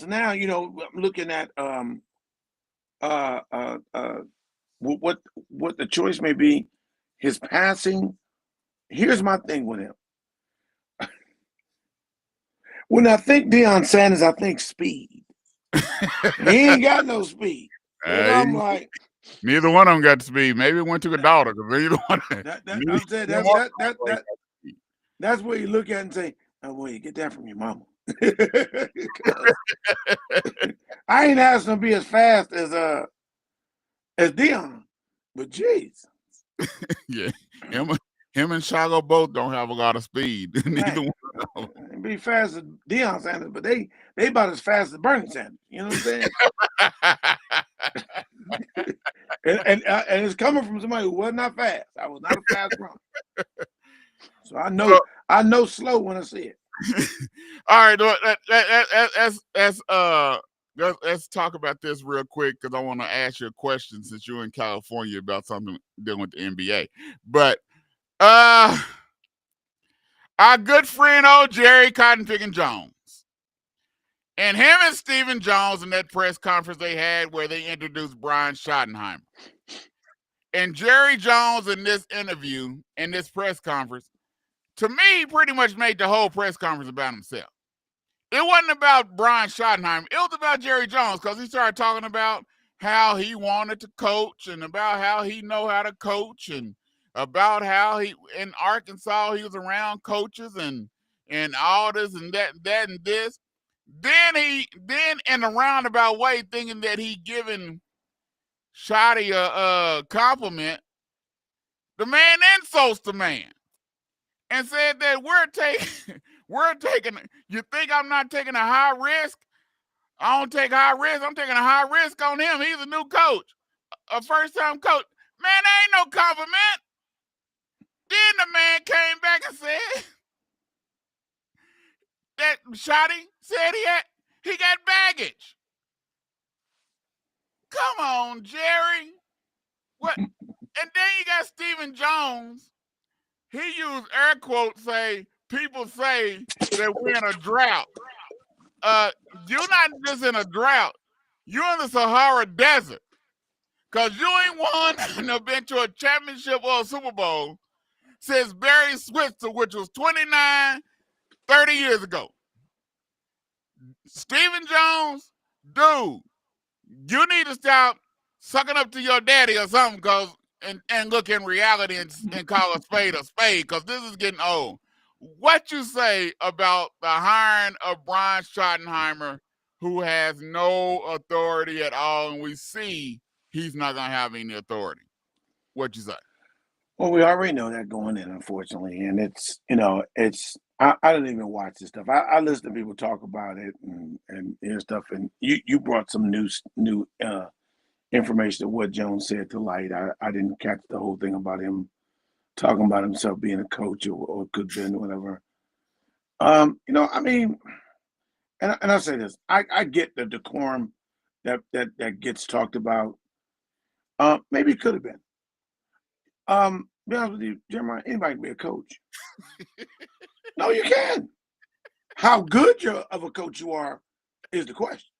now, I'm looking at what the choice may be. His passing. Here's my thing with him. When I think Deion Sanders, I think speed. He ain't got no speed. And I'm like, neither one of them got speed. Maybe it went to a daughter because neither one. That's where you look at and say, "Oh, boy, you get that from your mama." I ain't asking to be as fast as Deion, but geez, yeah, him and Chicago both don't have a lot of speed. Neither one of them. They be fast as Deion Sanders, but they about as fast as Bernie Sanders. You know what I'm saying? and it's coming from somebody who was not fast. I was not a fast runner, so I know slow when I see it. All right, let's talk about this real quick because I want to ask you a question since you're in California about something dealing with the NBA. But our good friend old Jerry Cotton Pickin' Jones. And him and Stephen Jones in that press conference they had where they introduced Brian Schottenheimer. And Jerry Jones in this interview, in this press conference, to me, pretty much made the whole press conference about himself. It wasn't about Brian Schottenheimer. It was about Jerry Jones because he started talking about how he wanted to coach and about how he know how to coach and about how he in Arkansas he was around coaches and all this and that and this. Then in a roundabout way, thinking that he giving Shotty a compliment, the man insults the man and said that we're taking. You think I'm not taking a high risk? I don't take high risk. I'm taking a high risk on him. He's a new coach, a first-time coach. Man, that ain't no compliment. Then the man came back and said that Shotty said he got baggage. Come on, Jerry. What? And then you got Stephen Jones. He used air quotes, say, people say that we're in a drought. You're not just in a drought. You're in the Sahara Desert. Because you ain't won and been to a championship or a Super Bowl since Barry Switzer, which was 30 years ago. Stephen Jones, dude, you need to stop sucking up to your daddy or something and look in reality and call a spade because this is getting old. What you say about the hiring of Brian Schottenheimer, who has no authority at all, and we see he's not going to have any authority? What you say? Well, we already know that going in, unfortunately, and it's I don't even watch this stuff. I listen to people talk about it and stuff, and you brought some new information of what Jones said to light. I didn't catch the whole thing about him talking about himself being a coach or could have been whatever. I mean, and I'll say this: I get the decorum that gets talked about. Maybe it could have been. Be honest with you, Jeremiah, anybody can be a coach. No, you can. How good of a coach you are is the question.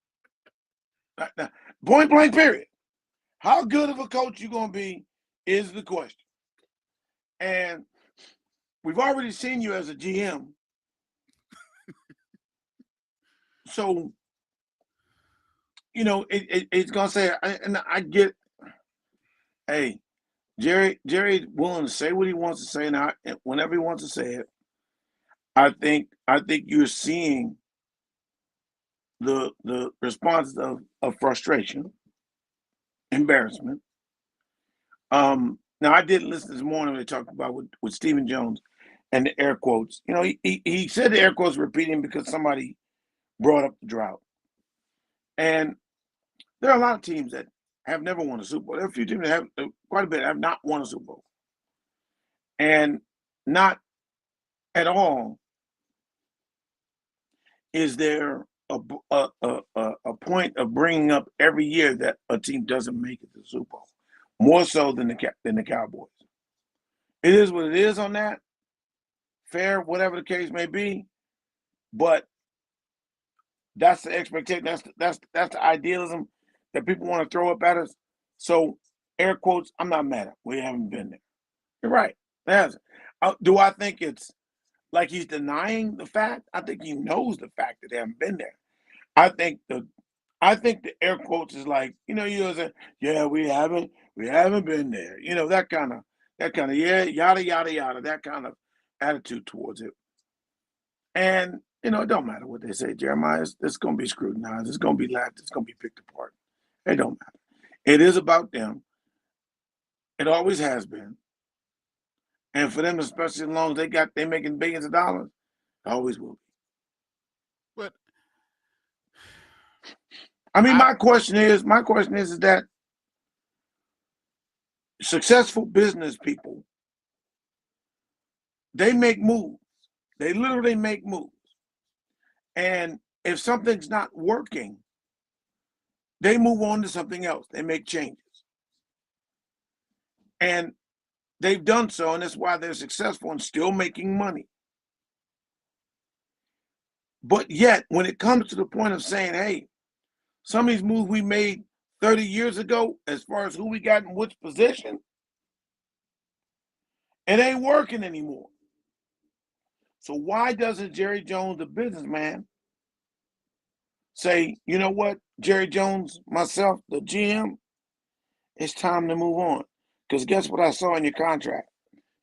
Now, point blank, period. How good of a coach you're going to be is the question. And we've already seen you as a GM. So, it's going to say, and I get, hey, Jerry's willing to say what he wants to say now, whenever he wants to say it. I think you're seeing the responses of frustration, embarrassment. Now I did listen this morning when they talked about with Stephen Jones and the air quotes. He said the air quotes repeating because somebody brought up the drought. And there are a lot of teams that have never won a Super Bowl. There are a few teams that have quite a bit have not won a Super Bowl. And not at all is there a point of bringing up every year that a team doesn't make it to the Super Bowl, more so than the Cowboys. It is what it is on that. Fair, whatever the case may be, but that's the expectation. That's the idealism that people want to throw up at us. So, air quotes, I'm not mad at. We haven't been there. You're right. It hasn't. Do I think it's like he's denying the fact? I think he knows the fact that they haven't been there. I think the air quotes is like, you say, yeah, we haven't been there. That kind of yeah, yada yada yada, that kind of attitude towards it. And it don't matter what they say, Jeremiah. It's going to be scrutinized. It's going to be laughed. It's going to be picked apart. It don't matter. It is about them. It always has been. And for them, especially as long as they're making billions of dollars, it always will be. But I mean, my question is that successful business people, they make moves. They literally make moves. And if something's not working, they move on to something else. They make changes. And they've done so, and that's why they're successful and still making money. But yet, when it comes to the point of saying, hey, some of these moves we made 30 years ago, as far as who we got in which position, it ain't working anymore. So why doesn't Jerry Jones, the businessman, say, you know what, Jerry Jones, myself, the GM, it's time to move on? Because guess what I saw in your contract?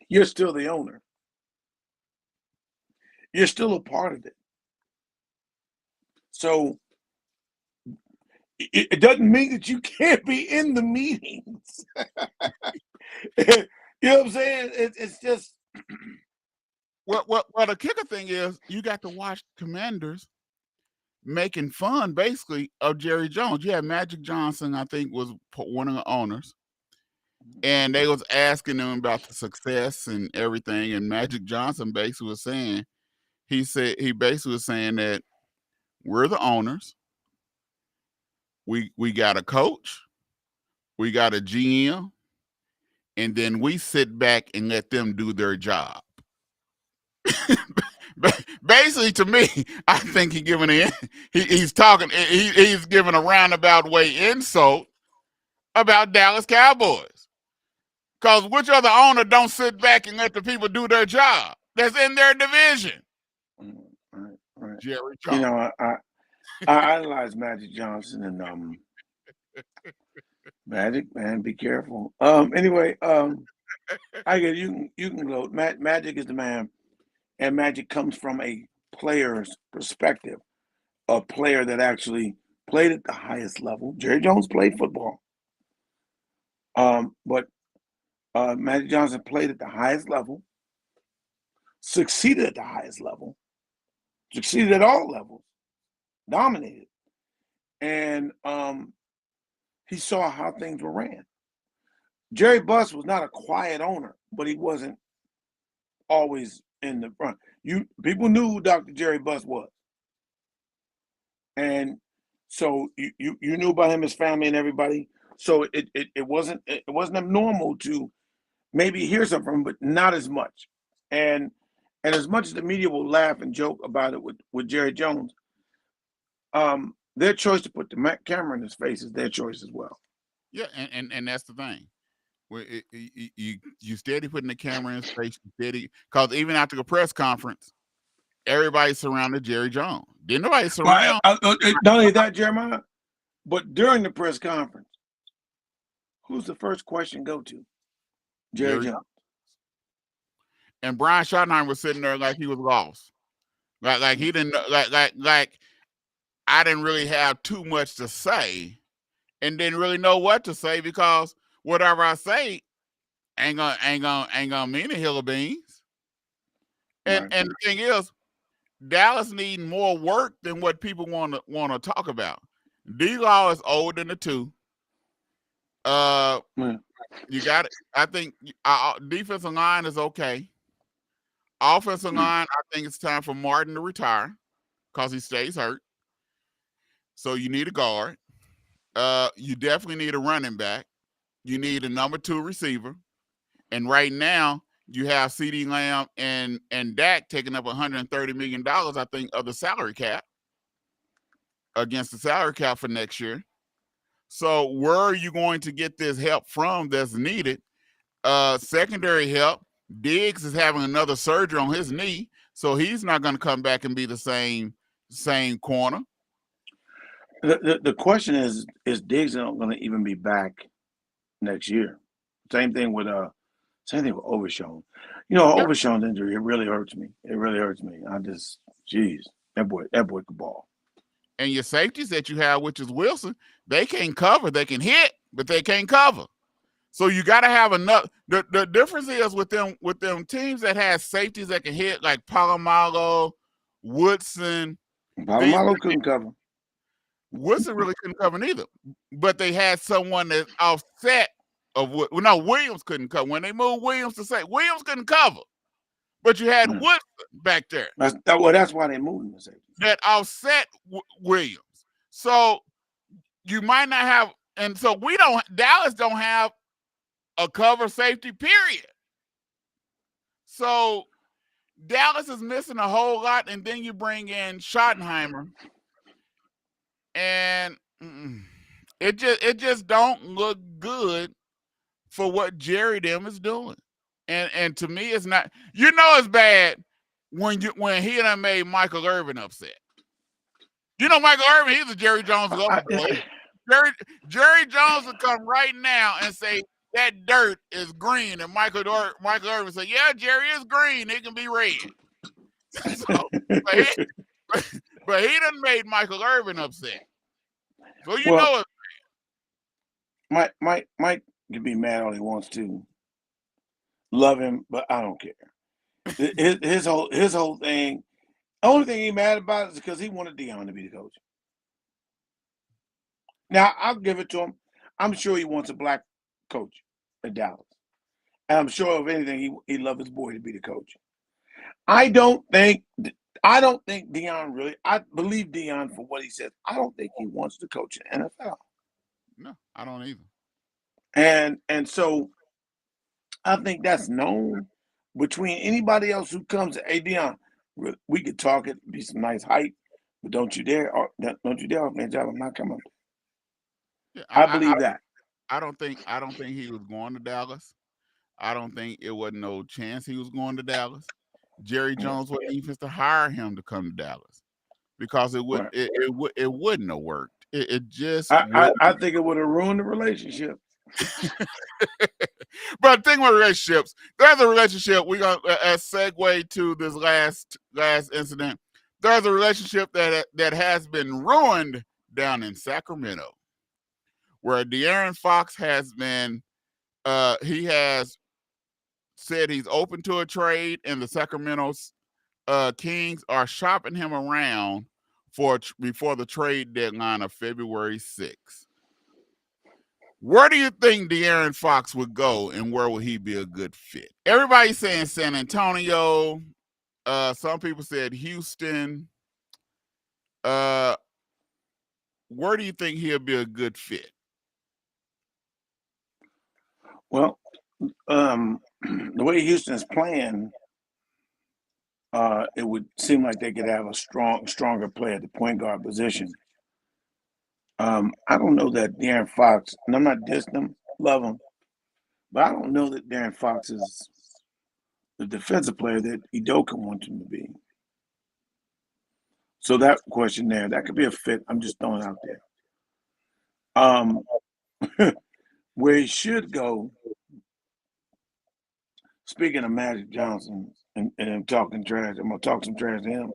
You're still the owner. You're still a part of it. So it doesn't mean that you can't be in the meetings. You know what I'm saying? It's just. Well, the kicker thing is you got to watch Commanders making fun, basically, of Jerry Jones. You had Magic Johnson, I think, was one of the owners, and they was asking him about the success and everything. And Magic Johnson basically was saying, he basically was saying that we're the owners. We got a coach, we got a GM, and then we sit back and let them do their job. Basically, to me, I think he's giving a roundabout way insult about Dallas Cowboys. Because which other owner don't sit back and let the people do their job that's in their division? Right. Jerry Jones. You know, I idolize Magic Johnson, and Magic, man, be careful. Anyway, I get you can go. Magic is the man, and Magic comes from a player's perspective, a player that actually played at the highest level. Jerry Jones played football, but Magic Johnson played at the highest level, succeeded at the highest level, succeeded at all levels, dominated, and he saw how things were ran. Jerry Buss was not a quiet owner, but he wasn't always in the front. People knew who Dr. Jerry Buss was, and so you knew about him, his family, and everybody. So it wasn't abnormal to maybe hear something from him, but not as much. And as much as the media will laugh and joke about it with Jerry Jones, their choice to put the camera in his face is their choice as well. Yeah, and that's the thing. You steady putting the camera in his face, steady, because even after the press conference, everybody surrounded Jerry Jones. Didn't nobody surround? Not only that, Jeremiah, but during the press conference, who's the first question go to? Jerry Jones. And Brian Schottenheimer was sitting there like he was lost, like he didn't like I didn't really have too much to say, and didn't really know what to say, because whatever I say ain't gonna mean a hill of beans. And Right. and the thing is, Dallas needing more work than what people want to talk about. D-Law is older than the two. You got it. I think defensive line is okay. Offensive line, I think it's time for Martin to retire because he stays hurt. So you need a guard. You definitely need a running back. You need a number 2 receiver. And right now, you have CeeDee Lamb and Dak taking up $130 million, I think, of the salary cap, against the salary cap for next year. So where are you going to get this help from that's needed? Secondary help. Diggs is having another surgery on his knee, so he's not going to come back and be the same corner. The question is Diggs not going to even be back next year? Same thing with Overshown. You know, Overshown's injury, it really hurts me. It really hurts me. That boy could ball. And your safeties that you have, which is Wilson, they can cover. They can hit, but they can't cover. So you got to have enough. The difference is with them teams that have safeties that can hit, like Polamalu, Woodson. Polamalu couldn't cover. Woodson really couldn't cover neither. But they had someone that offset of what. Well, no, Williams couldn't cover. When they moved Williams to say Williams couldn't cover, but you had Woodson back there. That's why they moved him to safety. That offset Williams. So you might not have, and so Dallas don't have a cover safety, period. So Dallas is missing a whole lot, and then you bring in Schottenheimer, and it just don't look good for what Jerry them is doing. And to me, it's not. It's bad when he done made Michael Irvin upset. Michael Irvin, he's a Jerry Jones lover boy. Jerry Jones will come right now and say that dirt is green, and Michael Irvin say, "Yeah, Jerry is green. It can be red." So, but he done made Michael Irvin upset. So it's bad. Mike can be mad all he wants to. Love him, but I don't care. His whole thing. The only thing he's mad about is because he wanted Deion to be the coach. Now, I'll give it to him. I'm sure he wants a black coach at Dallas. And I'm sure, if anything, he'd love his boy to be the coach. I don't think Deion really, I believe Deion for what he says. I don't think he wants to coach in the NFL. No, I don't either. And so I think that's known between anybody else who comes to, hey, Deion, we could talk, it'd be some nice hype, but don't you dare offer me a job. I'm not coming. Yeah, I believe that. I don't think he was going to Dallas. I don't think it wasn't no chance he was going to Dallas. Jerry Jones wasn't even to hire him to come to Dallas because it wouldn't have worked. It just I think it would have ruined the relationship. But the thing with relationships, there's a relationship. We're gonna segue to this last incident. There's a relationship that has been ruined down in Sacramento, where De'Aaron Fox has been. He has said he's open to a trade, and the Sacramento Kings are shopping him around before the trade deadline of February 6th. Where do you think De'Aaron Fox would go, and where would he be a good fit? Everybody's saying San Antonio. Some people said Houston. Where do you think he'll be a good fit? Well, the way Houston's playing, it would seem like they could have a stronger player at the point guard position. I don't know that De'Aaron Fox, and I'm not dissing him, love him, but I don't know that De'Aaron Fox is the defensive player that Udoka wants him to be. So that question there, that could be a fit. I'm just throwing it out there. Where he should go, speaking of Magic Johnson, and I'm talking trash, I'm going to talk some trash to him.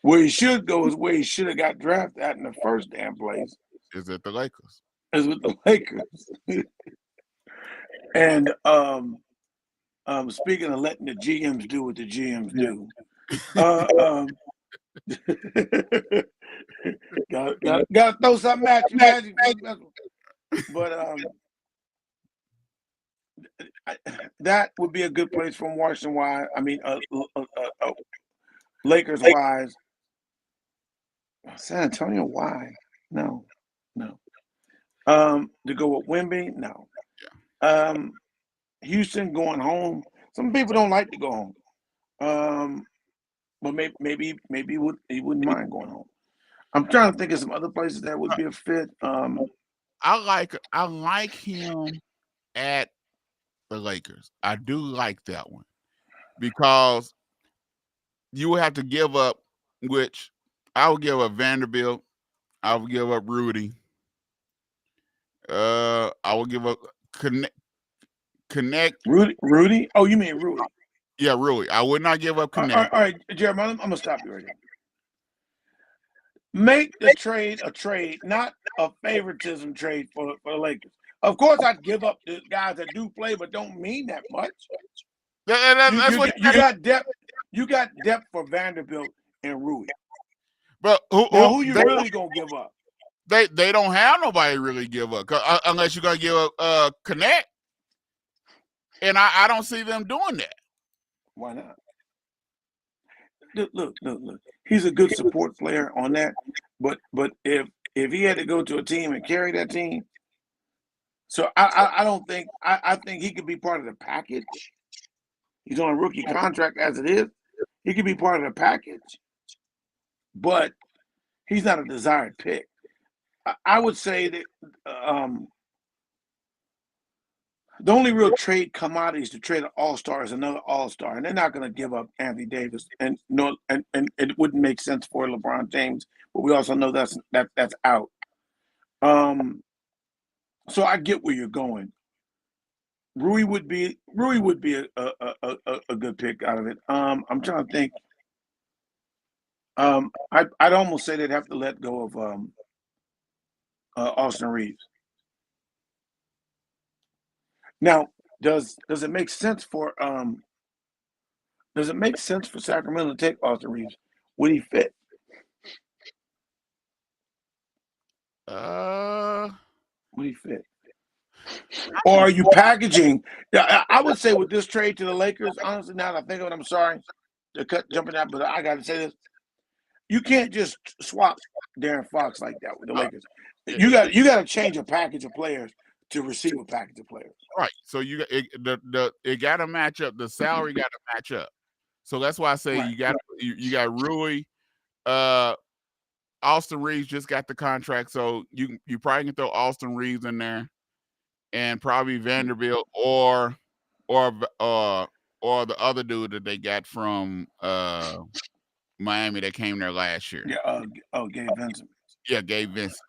Where he should go is where he should have got drafted at in the first damn place. Is it the Lakers? Is with the Lakers. And speaking of letting the GMs do what the GMs do, gotta throw something at you, Magic. But that would be a good place from Washington wise. I mean, Lakers wise. San Antonio, why? No. To go with Wemby, no. Houston going home. Some people don't like to go home. But maybe he wouldn't mind going home. I'm trying to think of some other places that would be a fit. I like him at the Lakers. I do like that one because you would have to give up, which I would give up Vanderbilt. I would give up Rudy. I would give up Connect. Rudy? Oh, you mean Rudy? Yeah, Rudy. I would not give up Connect. All right, Jeremiah, I'm going to stop you right here. Make the trade a trade, not a favoritism trade for the Lakers. Of course, I'd give up the guys that do play, but don't mean that much. You got depth. You got depth for Vanderbilt and Rudy. But who you really gonna give up? They don't have nobody really give up unless you're gonna give up Connect, and I don't see them doing that. Why not? Look. He's a good support player on that, but if if he had to go to a team and carry that team, so I don't think I think he could be part of the package. He's on a rookie contract as it is. He could be part of the package, but he's not a desired pick. I would say that the only real trade commodities to trade an all-star is another all-star, and they're not going to give up Anthony Davis, and it wouldn't make sense for LeBron James. But we also know that's out. So I get where you're going. Rui would be a good pick out of it. I'm trying to think. I'd almost say they'd have to let go of Austin Reeves. Now, does it make sense for Sacramento to take Austin Reeves? Would he fit? Would he fit? Or are you packaging? I would say with this trade to the Lakers, honestly, now that I think of it, I'm sorry to jumping out, but I got to say this: you can't just swap Darren Fox like that with the Lakers. You got to change a package of players to receive a package of players. Right. So you got it got to match up. The salary got to match up. So that's why I say Right. you got Rui. Austin Reeves just got the contract, so you probably can throw Austin Reeves in there, and probably Vanderbilt or the other dude that they got from Miami that came there last year. Yeah. Gabe Vincent. Yeah, Gabe Vincent.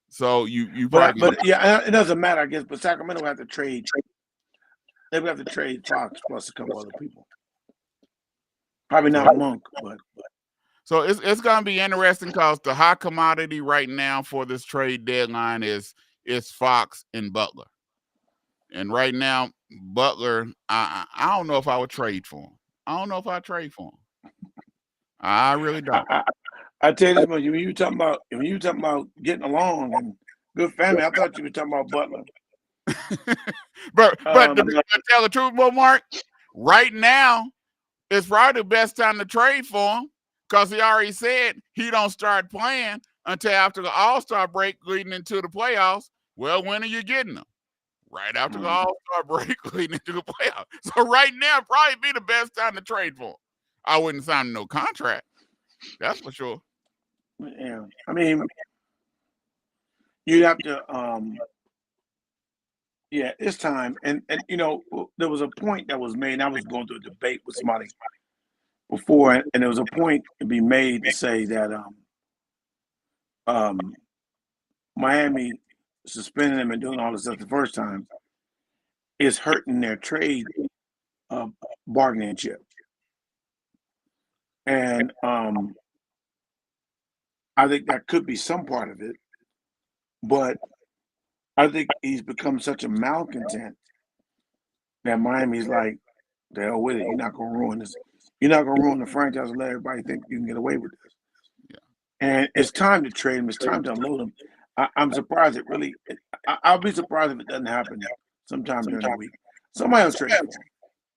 So you But probably yeah, it doesn't matter, I guess. But Sacramento would have to trade. They would have to trade Fox plus a couple other people. Probably not Monk, but. So it's going to be interesting because the hot commodity right now for this trade deadline is Fox and Butler. And right now, Butler, I don't know if I would trade for him. I don't know if I'd trade for him. I really don't. I tell you this much: when you talking about getting along and good family, I thought you were talking about Butler. but to tell the truth, Mark, right now it's probably the best time to trade for him because he already said he don't start playing until after the All-Star break leading into the playoffs. Well, when are you getting them? Right after the All-Star break leading into the playoffs. So right now probably be the best time to trade for him. I wouldn't sign no contract. That's for sure. Yeah, I mean, you'd have to. Yeah, it's time, and there was a point that was made. And I was going through a debate with somebody before, and there was a point to be made to say that Miami suspending them and doing all this stuff the first time is hurting their trade bargaining chip, and I think that could be some part of it, but I think he's become such a malcontent that Miami's like, the hell with it. You're not going to ruin this. You're not going to ruin the franchise and let everybody think you can get away with this. Yeah. And it's time to trade him. It's time to unload him. I'm surprised it really – I'll be surprised if it doesn't happen sometime during the week. Somebody will trade him.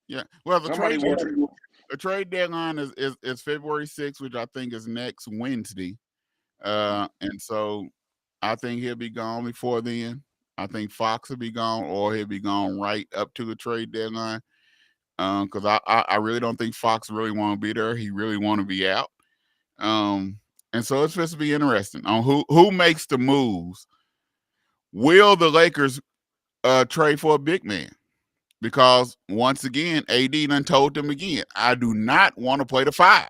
Yeah. Well, the trade deadline is February 6th, which I think is next Wednesday. And so I think he'll be gone before then. I think Fox will be gone, or he'll be gone right up to the trade deadline. Because I really don't think Fox really want to be there. He really want to be out. And so it's supposed to be interesting on who makes the moves. Will the Lakers trade for a big man? Because once again, AD done told them again, I do not want to play the 5.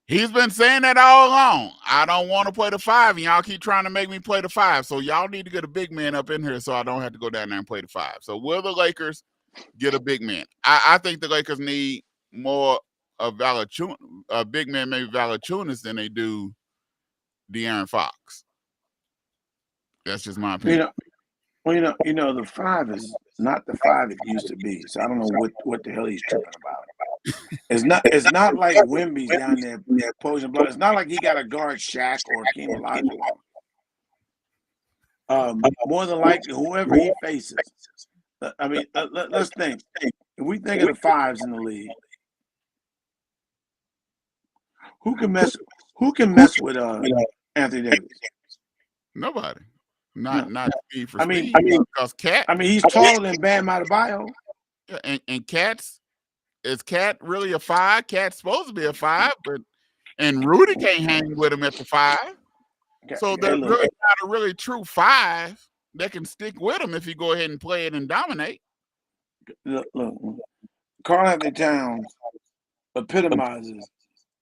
He's been saying that all along. I don't want to play the 5, and y'all keep trying to make me play the 5. So y'all need to get a big man up in here so I don't have to go down there and play the 5. So will the Lakers get a big man? I think the Lakers need more of a big man, maybe Valanciunas, than they do De'Aaron Fox. That's just my opinion. The 5 is not the 5 it used to be. So I don't know what the hell he's tripping about. It's not like Wemby's down there posing blood. It's not like he got to guard Shaq or Hakeem Olajuwon. More than likely, whoever he faces. I mean, let's think. If we think of the 5s in the league, who can mess with Anthony Davis? Nobody. Not Steve for I mean, Steve. Because Cat. he's taller than Bam Adebayo. And Cat's is Cat really a 5? Cat's supposed to be a 5, and Rudy can't hang with him at the 5. So there's really not a really true 5 that can stick with him if you go ahead and play it and dominate. Look, Karl-Anthony Towns epitomizes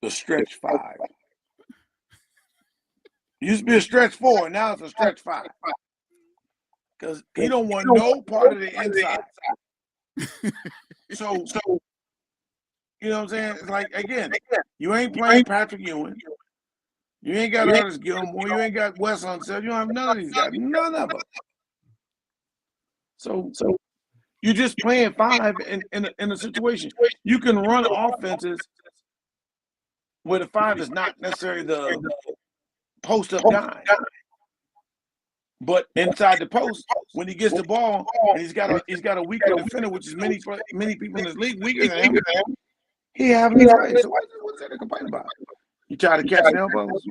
the stretch 5. Used to be a stretch 4, now it's a stretch 5. Because he don't want no part of the inside. So you know what I'm saying? It's like, again, you ain't playing Patrick Ewing. You ain't got Curtis Gilmore. You ain't got Wes Unseld. You don't have none of these guys. None of them. So you're just playing 5 in a situation. You can run offenses where the 5 is not necessarily the post-up guy. But inside the post, when he gets the ball and he's got a weaker defender, which is many people in this league weaker than him, he having his way. So what's there to complain about? You try to catch elbows?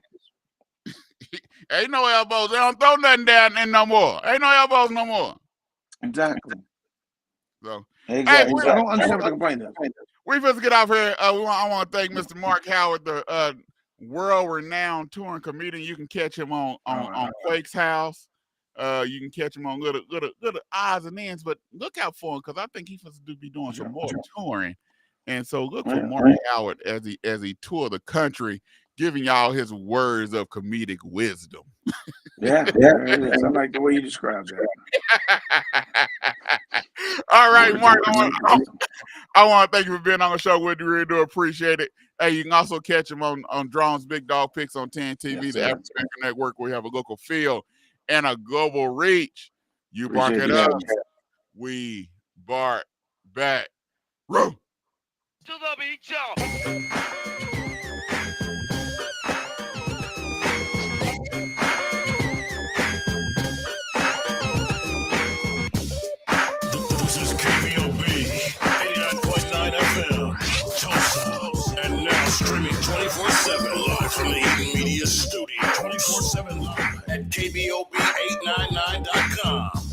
Ain't no elbows. They don't throw nothing down in no more. Ain't no elbows no more. Exactly. So exactly. Hey, I don't understand what the complaint is. We supposed to get off here. I want to thank Mr. Mark Howard, the world-renowned touring comedian. You can catch him on Quake's House. You can catch him on little odds and ends, but look out for him because I think he's supposed to be doing some more touring. And so look for Mark Howard as he tour the country, giving y'all his words of comedic wisdom. Yeah, it is. I like the way you described that. All right, Mark, I want to thank you for being on the show. We really do appreciate it. Hey, you can also catch him on Drone's Big Dog Picks on 10 TV, the African Network, where we have a local feel and a global reach. You bark at us, we bark back. Row. Still love each other. This is KBOB 89.9 FM, Tulsa, and now streaming 24/7 live from the Eden Media Studio, 24/7 live at KBOB899.com.